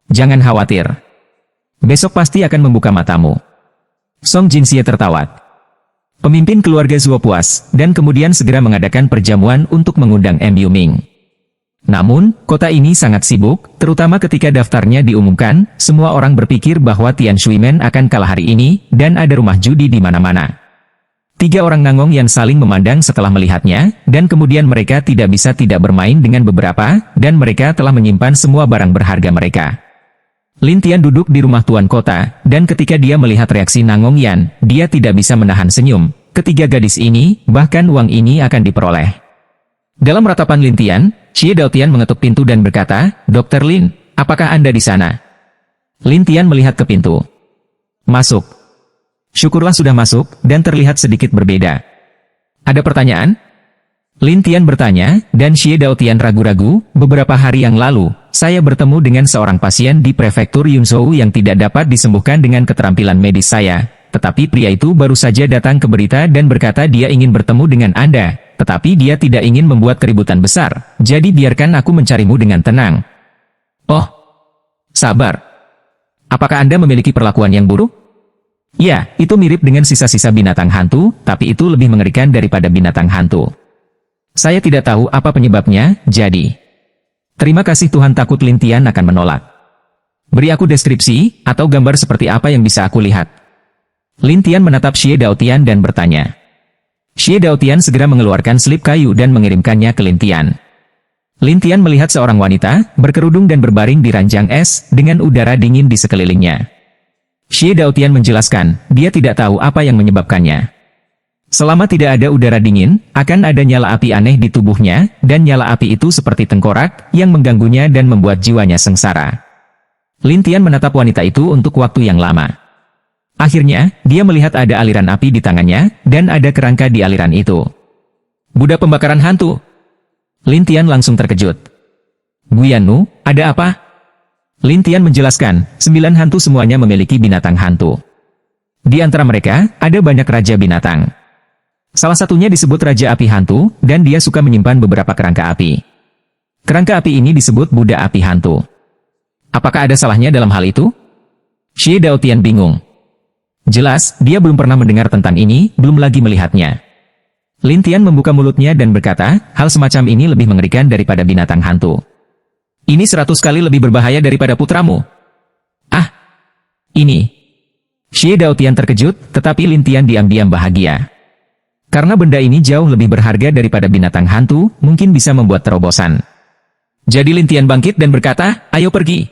Jangan khawatir. Besok pasti akan membuka matamu." Song Jin Xie tertawa. Pemimpin keluarga Zuo puas, dan kemudian segera mengadakan perjamuan untuk mengundang Mu Ming. Namun, kota ini sangat sibuk, terutama ketika daftarnya diumumkan, semua orang berpikir bahwa Tian Shuimen akan kalah hari ini, dan ada rumah judi di mana-mana. 3 orang Nangong yang saling memandang setelah melihatnya, dan kemudian mereka tidak bisa tidak bermain dengan beberapa, dan mereka telah menyimpan semua barang berharga mereka. Lin Tian duduk di rumah tuan kota, dan ketika dia melihat reaksi Nangong Yan, dia tidak bisa menahan senyum. Ketiga gadis ini, bahkan uang ini akan diperoleh. Dalam ratapan Lin Tian, Xie Daotian mengetuk pintu dan berkata, "Dr. Lin, apakah Anda di sana?" Lin Tian melihat ke pintu. "Masuk." "Syukurlah sudah masuk, dan terlihat sedikit berbeda." "Ada pertanyaan?" Lin Tian bertanya, dan Xie Daotian ragu-ragu. "Beberapa hari yang lalu, saya bertemu dengan seorang pasien di prefektur Yunzhou yang tidak dapat disembuhkan dengan keterampilan medis saya. Tetapi pria itu baru saja datang ke berita dan berkata dia ingin bertemu dengan Anda. Tetapi dia tidak ingin membuat keributan besar, jadi biarkan aku mencarimu dengan tenang." "Oh, sabar. Apakah Anda memiliki perlakuan yang buruk?" "Ya, itu mirip dengan sisa-sisa binatang hantu, tapi itu lebih mengerikan daripada binatang hantu." Saya tidak tahu apa penyebabnya, jadi. Terima kasih Tuhan, takut Lin Tian akan menolak. Beri aku deskripsi, atau gambar seperti apa yang bisa aku lihat. Lin Tian menatap Xie Daotian dan bertanya. Xie Daotian segera mengeluarkan selip kayu dan mengirimkannya ke Lin Tian. Lin Tian melihat seorang wanita, berkerudung dan berbaring di ranjang es, dengan udara dingin di sekelilingnya. Xie Daotian menjelaskan, dia tidak tahu apa yang menyebabkannya. Selama tidak ada udara dingin, akan ada nyala api aneh di tubuhnya, dan nyala api itu seperti tengkorak, yang mengganggunya dan membuat jiwanya sengsara. Lin Tian menatap wanita itu untuk waktu yang lama. Akhirnya, dia melihat ada aliran api di tangannya, dan ada kerangka di aliran itu. Budak pembakaran hantu. Lin Tian langsung terkejut. Guyannu, ada apa? Lin Tian menjelaskan, 9 hantu semuanya memiliki binatang hantu. Di antara mereka, ada banyak raja binatang. Salah satunya disebut Raja Api Hantu, dan dia suka menyimpan beberapa kerangka api. Kerangka api ini disebut budak api hantu. Apakah ada salahnya dalam hal itu? Xie Daotian bingung. Jelas, dia belum pernah mendengar tentang ini, belum lagi melihatnya. Lin Tian membuka mulutnya dan berkata, hal semacam ini lebih mengerikan daripada binatang hantu. Ini 100 kali lebih berbahaya daripada putramu. Ah, ini. Xie Daotian terkejut, tetapi Lin Tian diam-diam bahagia. Karena benda ini jauh lebih berharga daripada binatang hantu, mungkin bisa membuat terobosan. Jadi Lin Tian bangkit dan berkata, ayo pergi.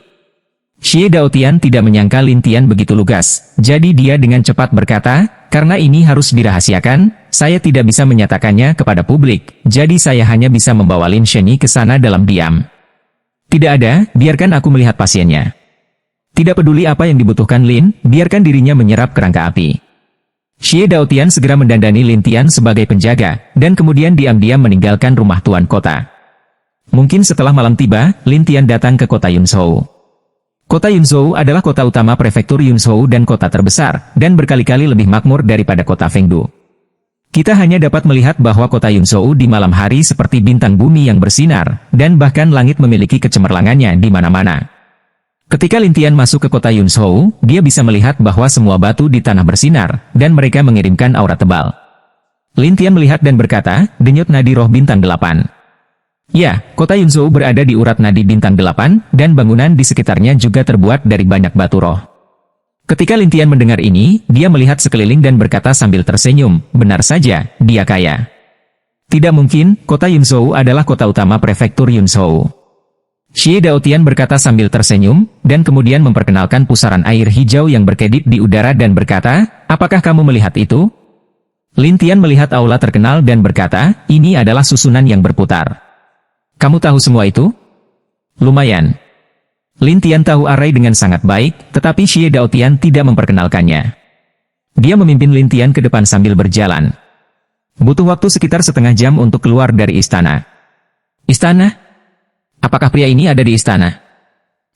Xie Daotian tidak menyangka Lin Tian begitu lugas, jadi dia dengan cepat berkata, karena ini harus dirahasiakan, saya tidak bisa menyatakannya kepada publik, jadi saya hanya bisa membawa Lin Sheni ke sana dalam diam. Tidak ada, biarkan aku melihat pasiennya. Tidak peduli apa yang dibutuhkan Lin, biarkan dirinya menyerap kerangka api. Xie Daotian segera mendandani Lin Tian sebagai penjaga, dan kemudian diam-diam meninggalkan rumah tuan kota. Mungkin setelah malam tiba, Lin Tian datang ke kota Yunzhou. Kota Yunzhou adalah kota utama prefektur Yunzhou dan kota terbesar, dan berkali-kali lebih makmur daripada kota Fengdu. Kita hanya dapat melihat bahwa kota Yunzhou di malam hari seperti bintang bumi yang bersinar, dan bahkan langit memiliki kecemerlangannya di mana-mana. Ketika Lin Tian masuk ke kota Yunzhou, dia bisa melihat bahwa semua batu di tanah bersinar, dan mereka mengirimkan aura tebal. Lin Tian melihat dan berkata, denyut nadi roh bintang 8. Ya, kota Yunzhou berada di urat nadi bintang 8, dan bangunan di sekitarnya juga terbuat dari banyak batu roh. Ketika Lin Tian mendengar ini, dia melihat sekeliling dan berkata sambil tersenyum, benar saja, dia kaya. Tidak mungkin, kota Yunzhou adalah kota utama prefektur Yunzhou. Xie Daotian berkata sambil tersenyum, dan kemudian memperkenalkan pusaran air hijau yang berkedip di udara dan berkata, apakah kamu melihat itu? Lin Tian melihat aula terkenal dan berkata, ini adalah susunan yang berputar. Kamu tahu semua itu? Lumayan. Lin Tian tahu Arai dengan sangat baik, tetapi Xie Daotian tidak memperkenalkannya. Dia memimpin Lin Tian ke depan sambil berjalan. Butuh waktu sekitar setengah jam untuk keluar dari istana. Istana? Apakah pria ini ada di istana?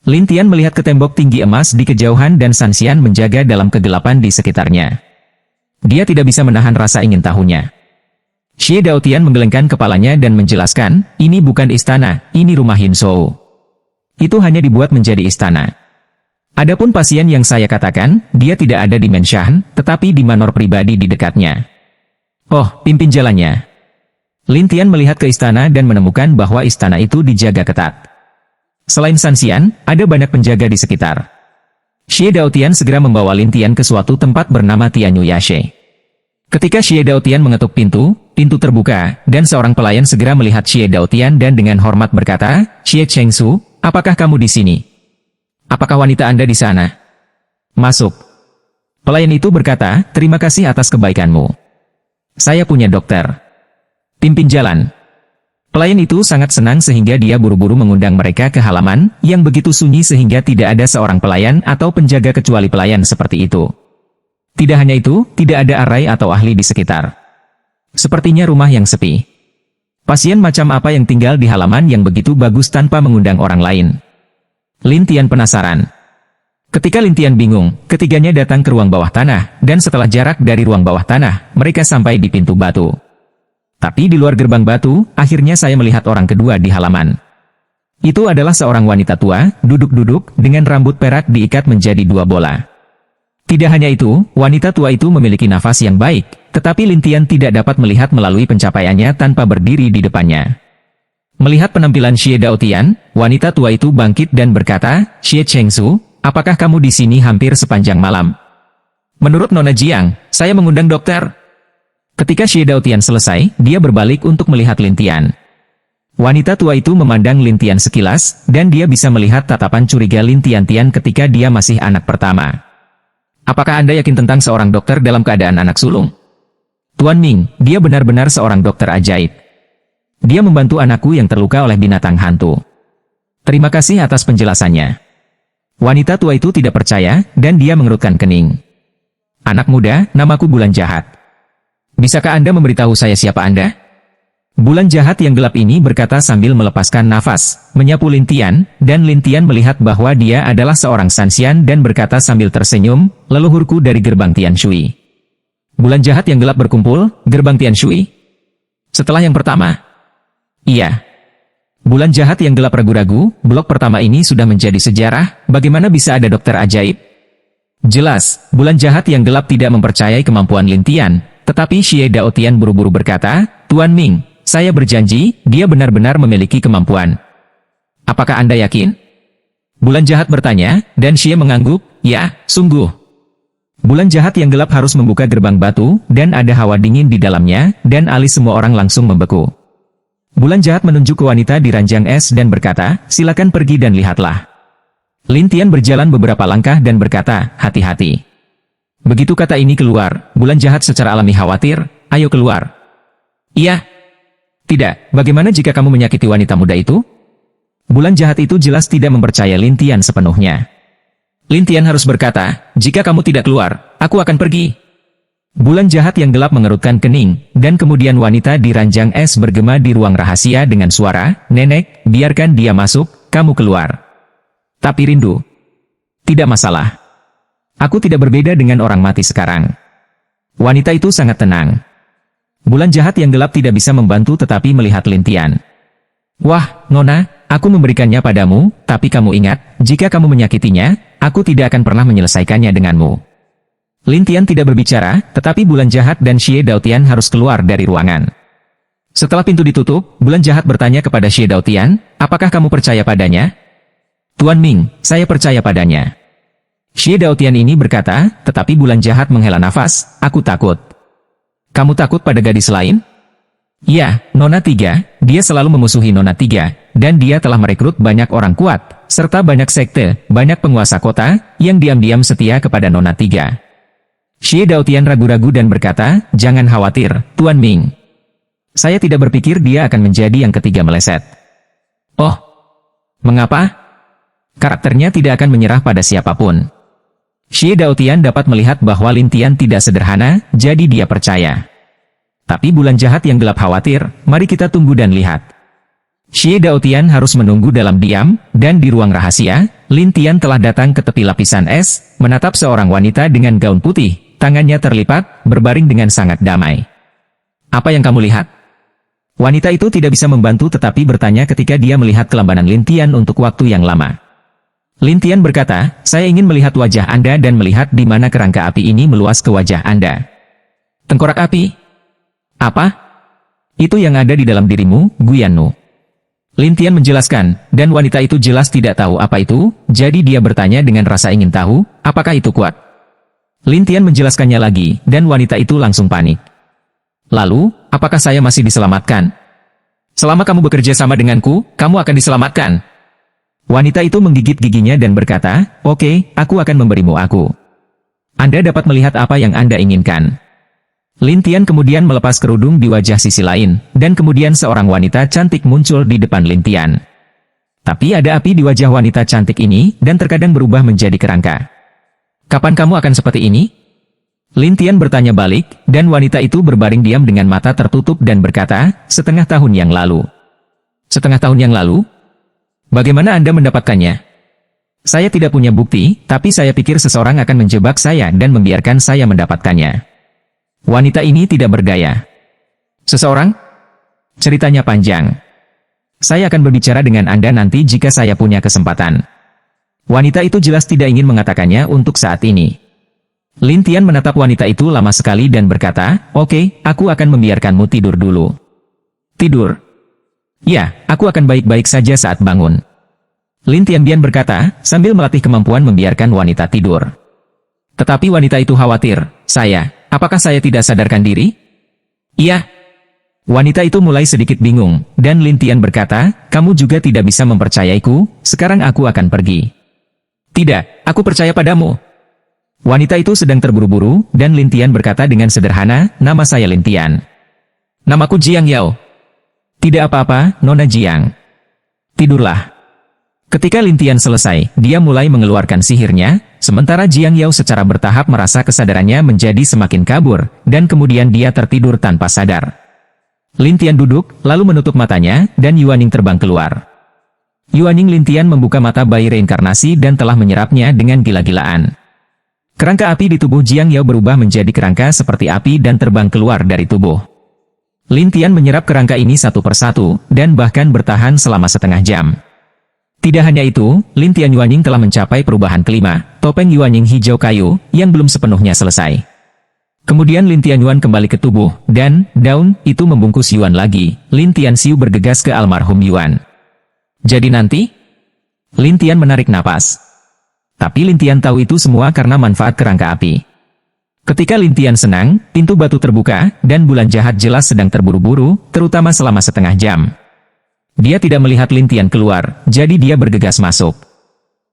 Lin Tian melihat ke tembok tinggi emas di kejauhan dan San Xian menjaga dalam kegelapan di sekitarnya. Dia tidak bisa menahan rasa ingin tahunya. Xie Daotian menggelengkan kepalanya dan menjelaskan, ini bukan istana, ini rumah Yunzhou. Itu hanya dibuat menjadi istana. Adapun pasien yang saya katakan, dia tidak ada di Menshan, tetapi di manor pribadi di dekatnya. Oh, pimpin jalannya. Lin Tian melihat ke istana dan menemukan bahwa istana itu dijaga ketat. Selain San Xian, ada banyak penjaga di sekitar. Xie Daotian segera membawa Lin Tian ke suatu tempat bernama Tianyu Yashe. Ketika Xie Daotian mengetuk pintu, pintu terbuka, dan seorang pelayan segera melihat Xie Daotian dan dengan hormat berkata, Xie Chengsu, apakah kamu di sini? Apakah wanita Anda di sana? Masuk. Pelayan itu berkata, terima kasih atas kebaikanmu. Saya punya dokter. Pimpin jalan. Pelayan itu sangat senang sehingga dia buru-buru mengundang mereka ke halaman, yang begitu sunyi sehingga tidak ada seorang pelayan atau penjaga kecuali pelayan seperti itu. Tidak hanya itu, tidak ada arai atau ahli di sekitar. Sepertinya rumah yang sepi. Pasien macam apa yang tinggal di halaman yang begitu bagus tanpa mengundang orang lain? Lin Tian penasaran. Ketika Lin Tian bingung, ketiganya datang ke ruang bawah tanah, dan setelah jarak dari ruang bawah tanah, mereka sampai di pintu batu. Tapi di luar gerbang batu, akhirnya saya melihat orang kedua di halaman. Itu adalah seorang wanita tua, duduk-duduk, dengan rambut perak diikat menjadi 2 bola. Tidak hanya itu, wanita tua itu memiliki nafas yang baik, tetapi Lin Tian tidak dapat melihat melalui pencapaiannya tanpa berdiri di depannya. Melihat penampilan Xie Daotian, wanita tua itu bangkit dan berkata, "Xie Chengsu, apakah kamu di sini hampir sepanjang malam?" "Menurut Nona Jiang, saya mengundang dokter." Ketika Xie Daotian selesai, dia berbalik untuk melihat Lin Tian. Wanita tua itu memandang Lin Tian sekilas, dan dia bisa melihat tatapan curiga Lin Tian ketika dia masih anak pertama. "Apakah Anda yakin tentang seorang dokter dalam keadaan anak sulung?" "Tuan Ming, dia benar-benar seorang dokter ajaib. Dia membantu anakku yang terluka oleh binatang hantu. Terima kasih atas penjelasannya." Wanita tua itu tidak percaya, dan dia mengerutkan kening. "Anak muda, namaku Bulan Jahat. Bisakah Anda memberitahu saya siapa Anda?" Bulan Jahat yang gelap ini berkata sambil melepaskan nafas, menyapu Lin Tian, dan Lin Tian melihat bahwa dia adalah seorang Sanxian dan berkata sambil tersenyum, "Leluhurku dari gerbang Tian Shui." Bulan Jahat yang gelap berkumpul, gerbang Tian Shui. Setelah yang pertama. Iya. Bulan Jahat yang gelap ragu-ragu, blok pertama ini sudah menjadi sejarah, bagaimana bisa ada dokter ajaib? Jelas, Bulan Jahat yang gelap tidak mempercayai kemampuan Lin Tian, tetapi Xie Daotian buru-buru berkata, "Tuan Ming, saya berjanji, dia benar-benar memiliki kemampuan." "Apakah Anda yakin?" Bulan Jahat bertanya, dan Xie mengangguk, "Ya, sungguh." Bulan Jahat yang gelap harus membuka gerbang batu, dan ada hawa dingin di dalamnya, dan alis semua orang langsung membeku. Bulan Jahat menunjuk ke wanita di ranjang es dan berkata, "Silakan pergi dan lihatlah." Lin Tian berjalan beberapa langkah dan berkata, "Hati-hati." Begitu kata ini keluar, Bulan Jahat secara alami khawatir, "Ayo keluar." "Iya." "Tidak, bagaimana jika kamu menyakiti wanita muda itu?" Bulan Jahat itu jelas tidak mempercaya Lin Tian sepenuhnya. Lin Tian harus berkata, "Jika kamu tidak keluar, aku akan pergi." Bulan Jahat yang gelap mengerutkan kening, dan kemudian wanita di ranjang es bergema di ruang rahasia dengan suara, "Nenek, biarkan dia masuk, kamu keluar." "Tapi rindu." "Tidak masalah. Aku tidak berbeda dengan orang mati sekarang." Wanita itu sangat tenang. Bulan Jahat yang gelap tidak bisa membantu tetapi melihat Lin Tian. "Wah, Nona, aku memberikannya padamu, tapi kamu ingat, jika kamu menyakitinya, aku tidak akan pernah menyelesaikannya denganmu." Lin Tian tidak berbicara, tetapi Bulan Jahat dan Xie Daotian harus keluar dari ruangan. Setelah pintu ditutup, Bulan Jahat bertanya kepada Xie Daotian, "Apakah kamu percaya padanya?" "Tuan Ming, saya percaya padanya." Xie Daotian ini berkata, tetapi Bulan Jahat menghela nafas, "Aku takut." "Kamu takut pada gadis lain?" "Ya, Nona Tiga, dia selalu memusuhi Nona Tiga, dan dia telah merekrut banyak orang kuat, serta banyak sekte, banyak penguasa kota, yang diam-diam setia kepada Nona Tiga." Xie Daotian ragu-ragu dan berkata, "Jangan khawatir, Tuan Ming. Saya tidak berpikir dia akan menjadi yang ketiga meleset." "Oh, mengapa?" "Karakternya tidak akan menyerah pada siapapun." Xie Daotian dapat melihat bahwa Lin Tian tidak sederhana, jadi dia percaya. Tapi Bulan Jahat yang gelap khawatir, mari kita tunggu dan lihat. Xie Daotian harus menunggu dalam diam, dan di ruang rahasia, Lin Tian telah datang ke tepi lapisan es, menatap seorang wanita dengan gaun putih, tangannya terlipat, berbaring dengan sangat damai. "Apa yang kamu lihat?" Wanita itu tidak bisa membantu tetapi bertanya ketika dia melihat kelambanan Lin Tian untuk waktu yang lama. Lin Tian berkata, "Saya ingin melihat wajah Anda dan melihat di mana kerangka api ini meluas ke wajah Anda." "Tengkorak api? Apa?" "Itu yang ada di dalam dirimu, Guyannu." Lin Tian menjelaskan, dan wanita itu jelas tidak tahu apa itu, jadi dia bertanya dengan rasa ingin tahu, "Apakah itu kuat?" Lin Tian menjelaskannya lagi, dan wanita itu langsung panik. "Lalu, apakah saya masih diselamatkan?" "Selama kamu bekerja sama denganku, kamu akan diselamatkan." Wanita itu menggigit giginya dan berkata, "Oke, aku akan memberimu aku. Anda dapat melihat apa yang Anda inginkan." Lin Tian kemudian melepas kerudung di wajah sisi lain, dan kemudian seorang wanita cantik muncul di depan Lin Tian. Tapi ada api di wajah wanita cantik ini, dan terkadang berubah menjadi kerangka. "Kapan kamu akan seperti ini?" Lin Tian bertanya balik, dan wanita itu berbaring diam dengan mata tertutup dan berkata, "Setengah tahun yang lalu." "Setengah tahun yang lalu? Bagaimana Anda mendapatkannya?" "Saya tidak punya bukti, tapi saya pikir seseorang akan menjebak saya dan membiarkan saya mendapatkannya." Wanita ini tidak berdaya. "Seseorang?" "Ceritanya panjang. Saya akan berbicara dengan Anda nanti jika saya punya kesempatan." Wanita itu jelas tidak ingin mengatakannya untuk saat ini. Lin Tian menatap wanita itu lama sekali dan berkata, "Oke, aku akan membiarkanmu tidur dulu." "Tidur?" "Ya, aku akan baik-baik saja saat bangun." Lin Tianbian berkata, sambil melatih kemampuan membiarkan wanita tidur. Tetapi wanita itu khawatir, apakah saya tidak sadarkan diri?" "Iya." Wanita itu mulai sedikit bingung, dan Lin Tian berkata, "Kamu juga tidak bisa mempercayaiku, sekarang aku akan pergi." "Tidak, aku percaya padamu." Wanita itu sedang terburu-buru, dan Lin Tian berkata dengan sederhana, "Nama saya Lin Tian." "Namaku Jiang Yao." "Tidak apa-apa, Nona Jiang. Tidurlah." Ketika Lin Tian selesai, dia mulai mengeluarkan sihirnya, sementara Jiang Yao secara bertahap merasa kesadarannya menjadi semakin kabur, dan kemudian dia tertidur tanpa sadar. Lin Tian duduk, lalu menutup matanya, dan Yuaning terbang keluar. Yuaning Lin Tian membuka mata bayi reinkarnasi dan telah menyerapnya dengan gila-gilaan. Kerangka api di tubuh Jiang Yao berubah menjadi kerangka seperti api dan terbang keluar dari tubuh. Lin Tian menyerap kerangka ini satu persatu, dan bahkan bertahan selama setengah jam. Tidak hanya itu, Lin Tian Yuaning telah mencapai perubahan kelima, topeng Yuaning hijau kayu, yang belum sepenuhnya selesai. Kemudian Lin Tian Yuan kembali ke tubuh, dan, daun, itu membungkus Yuan lagi. Lin Tian Xiu bergegas ke almarhum Yuan. "Jadi nanti?" Lin Tian menarik napas. Tapi Lin Tian tahu itu semua karena manfaat kerangka api. Ketika Lin Tian senang, pintu batu terbuka, dan bulan jahat jelas sedang terburu-buru, terutama selama setengah jam. Dia tidak melihat Lin Tian keluar, jadi dia bergegas masuk.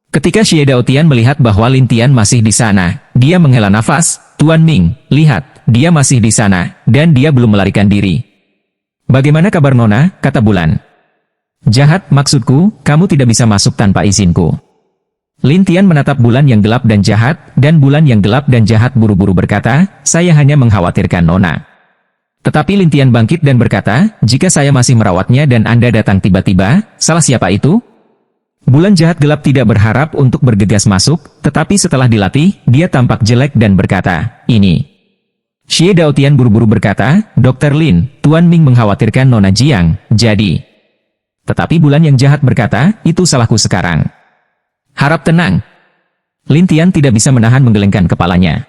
Ketika Xie Daotian melihat bahwa Lin Tian masih di sana, dia menghela nafas, "Tuan Ming, lihat, dia masih di sana, dan dia belum melarikan diri." "Bagaimana kabar Nona?" kata Bulan. "Jahat, maksudku, kamu tidak bisa masuk tanpa izinku." Lin Tian menatap Bulan yang gelap dan jahat, dan Bulan yang gelap dan jahat buru-buru berkata, "Saya hanya mengkhawatirkan Nona." Tetapi Lin Tian bangkit dan berkata, "Jika saya masih merawatnya dan Anda datang tiba-tiba, salah siapa itu?" Bulan jahat gelap tidak berharap untuk bergegas masuk, tetapi setelah dilatih, dia tampak jelek dan berkata, "Ini." Xie Daotian buru-buru berkata, "Dr. Lin, Tuan Ming mengkhawatirkan Nona Jiang, jadi." Tetapi Bulan yang jahat berkata, "Itu salahku sekarang." "Harap tenang." Lin Tian tidak bisa menahan menggelengkan kepalanya.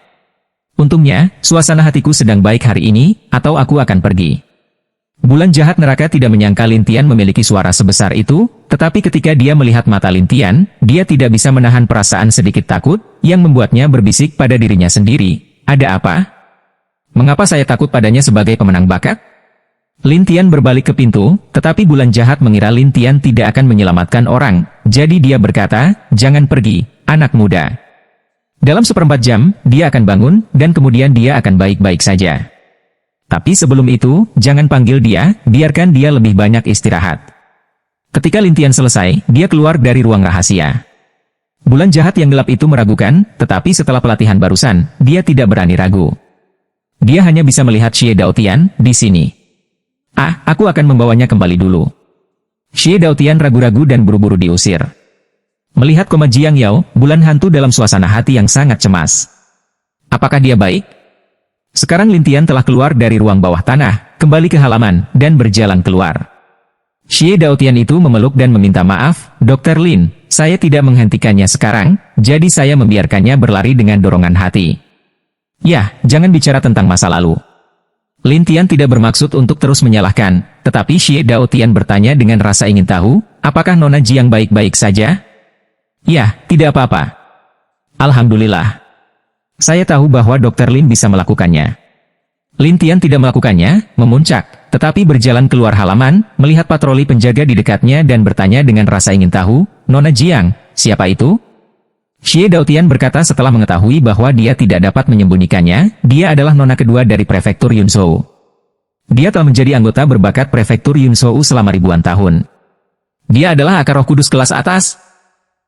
"Untungnya, suasana hatiku sedang baik hari ini, atau aku akan pergi." Bulan jahat neraka tidak menyangka Lin Tian memiliki suara sebesar itu, tetapi ketika dia melihat mata Lin Tian, dia tidak bisa menahan perasaan sedikit takut, yang membuatnya berbisik pada dirinya sendiri, "Ada apa? Mengapa saya takut padanya sebagai pemenang bakat?" Lin Tian berbalik ke pintu, tetapi Bulan jahat mengira Lin Tian tidak akan menyelamatkan orang, jadi dia berkata, "Jangan pergi, anak muda. Dalam seperempat jam, dia akan bangun, dan kemudian dia akan baik-baik saja. Tapi sebelum itu, jangan panggil dia, biarkan dia lebih banyak istirahat." Ketika Lin Tian selesai, dia keluar dari ruang rahasia. Bulan jahat yang gelap itu meragukan, tetapi setelah pelatihan barusan, dia tidak berani ragu. Dia hanya bisa melihat Xie Daotian di sini. Aku akan membawanya kembali dulu." Xie Daotian ragu-ragu dan buru-buru diusir. Melihat koma Jiang Yao, Bulan hantu dalam suasana hati yang sangat cemas. Apakah dia baik? Sekarang Lin Tian telah keluar dari ruang bawah tanah, kembali ke halaman, dan berjalan keluar. Xie Daotian itu memeluk dan meminta maaf, "Dr. Lin, saya tidak menghentikannya sekarang, jadi saya membiarkannya berlari dengan dorongan hati." "Ya, jangan bicara tentang masa lalu." Lin Tian tidak bermaksud untuk terus menyalahkan, tetapi Xie Daotian bertanya dengan rasa ingin tahu, "Apakah Nona Jiang baik-baik saja?" "Ya, tidak apa-apa. Alhamdulillah. Saya tahu bahwa Dr. Lin bisa melakukannya." Lin Tian tidak melakukannya, memuncak, tetapi berjalan keluar halaman, melihat patroli penjaga di dekatnya dan bertanya dengan rasa ingin tahu, "Nona Jiang, siapa itu?" Xie Daotian berkata setelah mengetahui bahwa dia tidak dapat menyembunyikannya, dia adalah nona kedua dari prefektur Yunzhou. Dia telah menjadi anggota berbakat prefektur Yunzhou selama ribuan tahun. Dia adalah akar roh kudus kelas atas.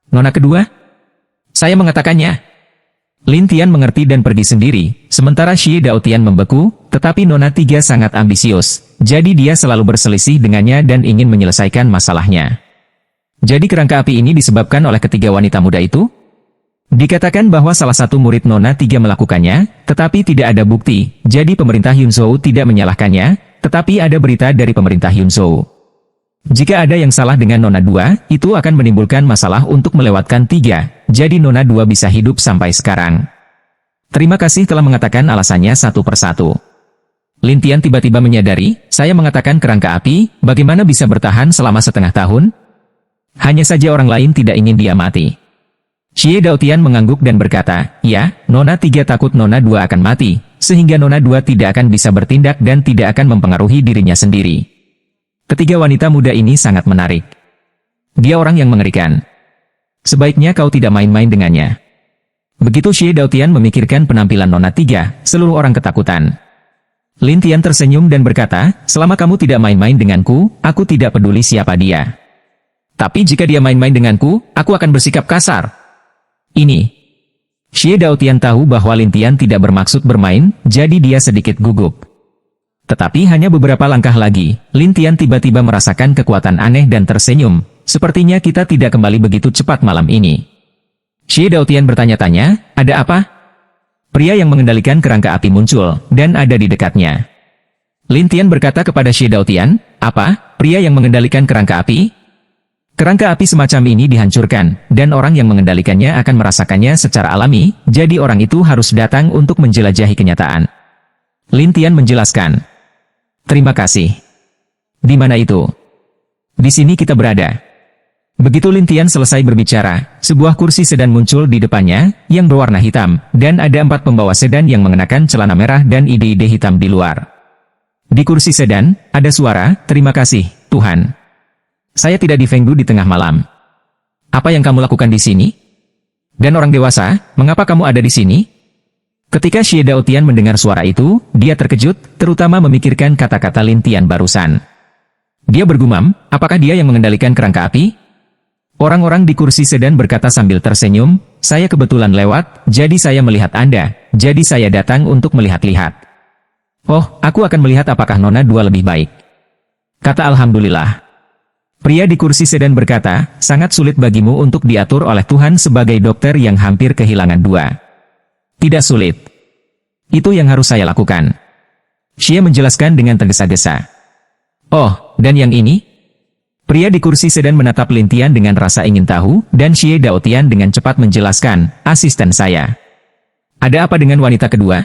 "Nona kedua?" "Saya mengatakannya." Lin Tian mengerti dan pergi sendiri, sementara Xie Daotian membeku, tetapi Nona tiga sangat ambisius, jadi dia selalu berselisih dengannya dan ingin menyelesaikan masalahnya. Jadi kerangka api ini disebabkan oleh ketiga wanita muda itu? Dikatakan bahwa salah satu murid Nona tiga melakukannya, tetapi tidak ada bukti, jadi pemerintah Yunzhou tidak menyalahkannya, tetapi ada berita dari pemerintah Yunzhou. Jika ada yang salah dengan Nona 2, itu akan menimbulkan masalah untuk melewatkan 3, jadi Nona 2 bisa hidup sampai sekarang. Terima kasih telah mengatakan alasannya satu persatu. Lin Tian tiba-tiba menyadari, saya mengatakan kerangka api, bagaimana bisa bertahan selama setengah tahun? Hanya saja orang lain tidak ingin dia mati. Xie Daotian mengangguk dan berkata, ya, Nona 3 takut Nona 2 akan mati, sehingga Nona 2 tidak akan bisa bertindak dan tidak akan mempengaruhi dirinya sendiri. Ketiga wanita muda ini sangat menarik. Dia orang yang mengerikan. Sebaiknya kau tidak main-main dengannya. Begitu Xie Daotian memikirkan penampilan Nona 3, seluruh orang ketakutan. Lin Tian tersenyum dan berkata, selama kamu tidak main-main denganku, aku tidak peduli siapa dia. Tapi jika dia main-main denganku, aku akan bersikap kasar. Ini. Xie Daotian tahu bahwa Lin Tian tidak bermaksud bermain, jadi dia sedikit gugup. Tetapi hanya beberapa langkah lagi, Lin Tian tiba-tiba merasakan kekuatan aneh dan tersenyum. Sepertinya kita tidak kembali begitu cepat malam ini. Xie Daotian bertanya-tanya, ada apa? Pria yang mengendalikan kerangka api muncul, dan ada di dekatnya. Lin Tian berkata kepada Xie Daotian, apa? Pria yang mengendalikan kerangka api? Kerangka api semacam ini dihancurkan, dan orang yang mengendalikannya akan merasakannya secara alami, jadi orang itu harus datang untuk menjelajahi kenyataan. Lin Tian menjelaskan. Terima kasih. Di mana itu? Di sini kita berada. Begitu Lin Tian selesai berbicara, sebuah kursi sedan muncul di depannya, yang berwarna hitam, dan ada 4 pembawa sedan yang mengenakan celana merah dan ide-ide hitam di luar. Di kursi sedan, ada suara, terima kasih, Tuhan. Saya tidak difengdu di tengah malam. Apa yang kamu lakukan di sini? Dan orang dewasa, mengapa kamu ada di sini? Ketika Xie Daotian mendengar suara itu, dia terkejut, terutama memikirkan kata-kata Lin Tian barusan. Dia bergumam, apakah dia yang mengendalikan kerangka api? Orang-orang di kursi sedan berkata sambil tersenyum, saya kebetulan lewat, jadi saya melihat Anda, jadi saya datang untuk melihat-lihat. Oh, aku akan melihat apakah Nona 2 lebih baik. Kata Alhamdulillah. Pria di kursi sedan berkata, sangat sulit bagimu untuk diatur oleh Tuhan sebagai dokter yang hampir kehilangan 2. Tidak sulit. Itu yang harus saya lakukan. Xie menjelaskan dengan tergesa-gesa. Oh, dan yang ini? Pria di kursi sedan menatap Lin Tian dengan rasa ingin tahu, dan Xie Daotian dengan cepat menjelaskan, asisten saya. Ada apa dengan wanita kedua?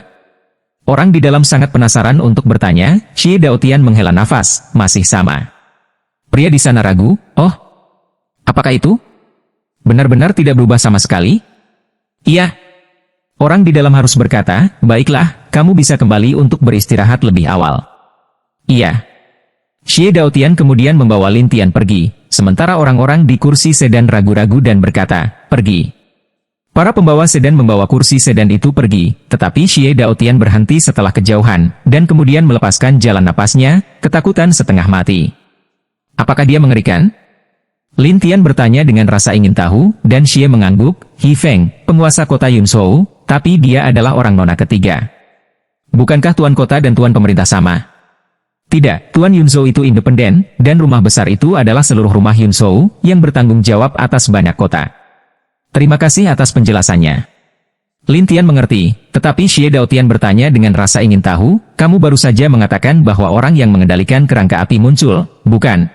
Orang di dalam sangat penasaran untuk bertanya, Xie Daotian menghela nafas, masih sama. Pria di sana ragu, oh, apakah itu? Benar-benar tidak berubah sama sekali? Iya. Orang di dalam harus berkata, baiklah, kamu bisa kembali untuk beristirahat lebih awal. Iya. Xie Daotian kemudian membawa Lin Tian pergi, sementara orang-orang di kursi sedan ragu-ragu dan berkata, pergi. Para pembawa sedan membawa kursi sedan itu pergi, tetapi Xie Daotian berhenti setelah kejauhan, dan kemudian melepaskan jalan napasnya, ketakutan setengah mati. Apakah dia mengerikan? Lin Tian bertanya dengan rasa ingin tahu, dan Xie mengangguk, He Feng, penguasa kota Yunzhou, tapi dia adalah orang Nona ketiga. Bukankah tuan kota dan tuan pemerintah sama? Tidak, Tuan Yunzhou itu independen, dan rumah besar itu adalah seluruh rumah Yunzhou, yang bertanggung jawab atas banyak kota. Terima kasih atas penjelasannya. Lin Tian mengerti, tetapi Xie Daotian bertanya dengan rasa ingin tahu, kamu baru saja mengatakan bahwa orang yang mengendalikan kerangka api muncul, bukan?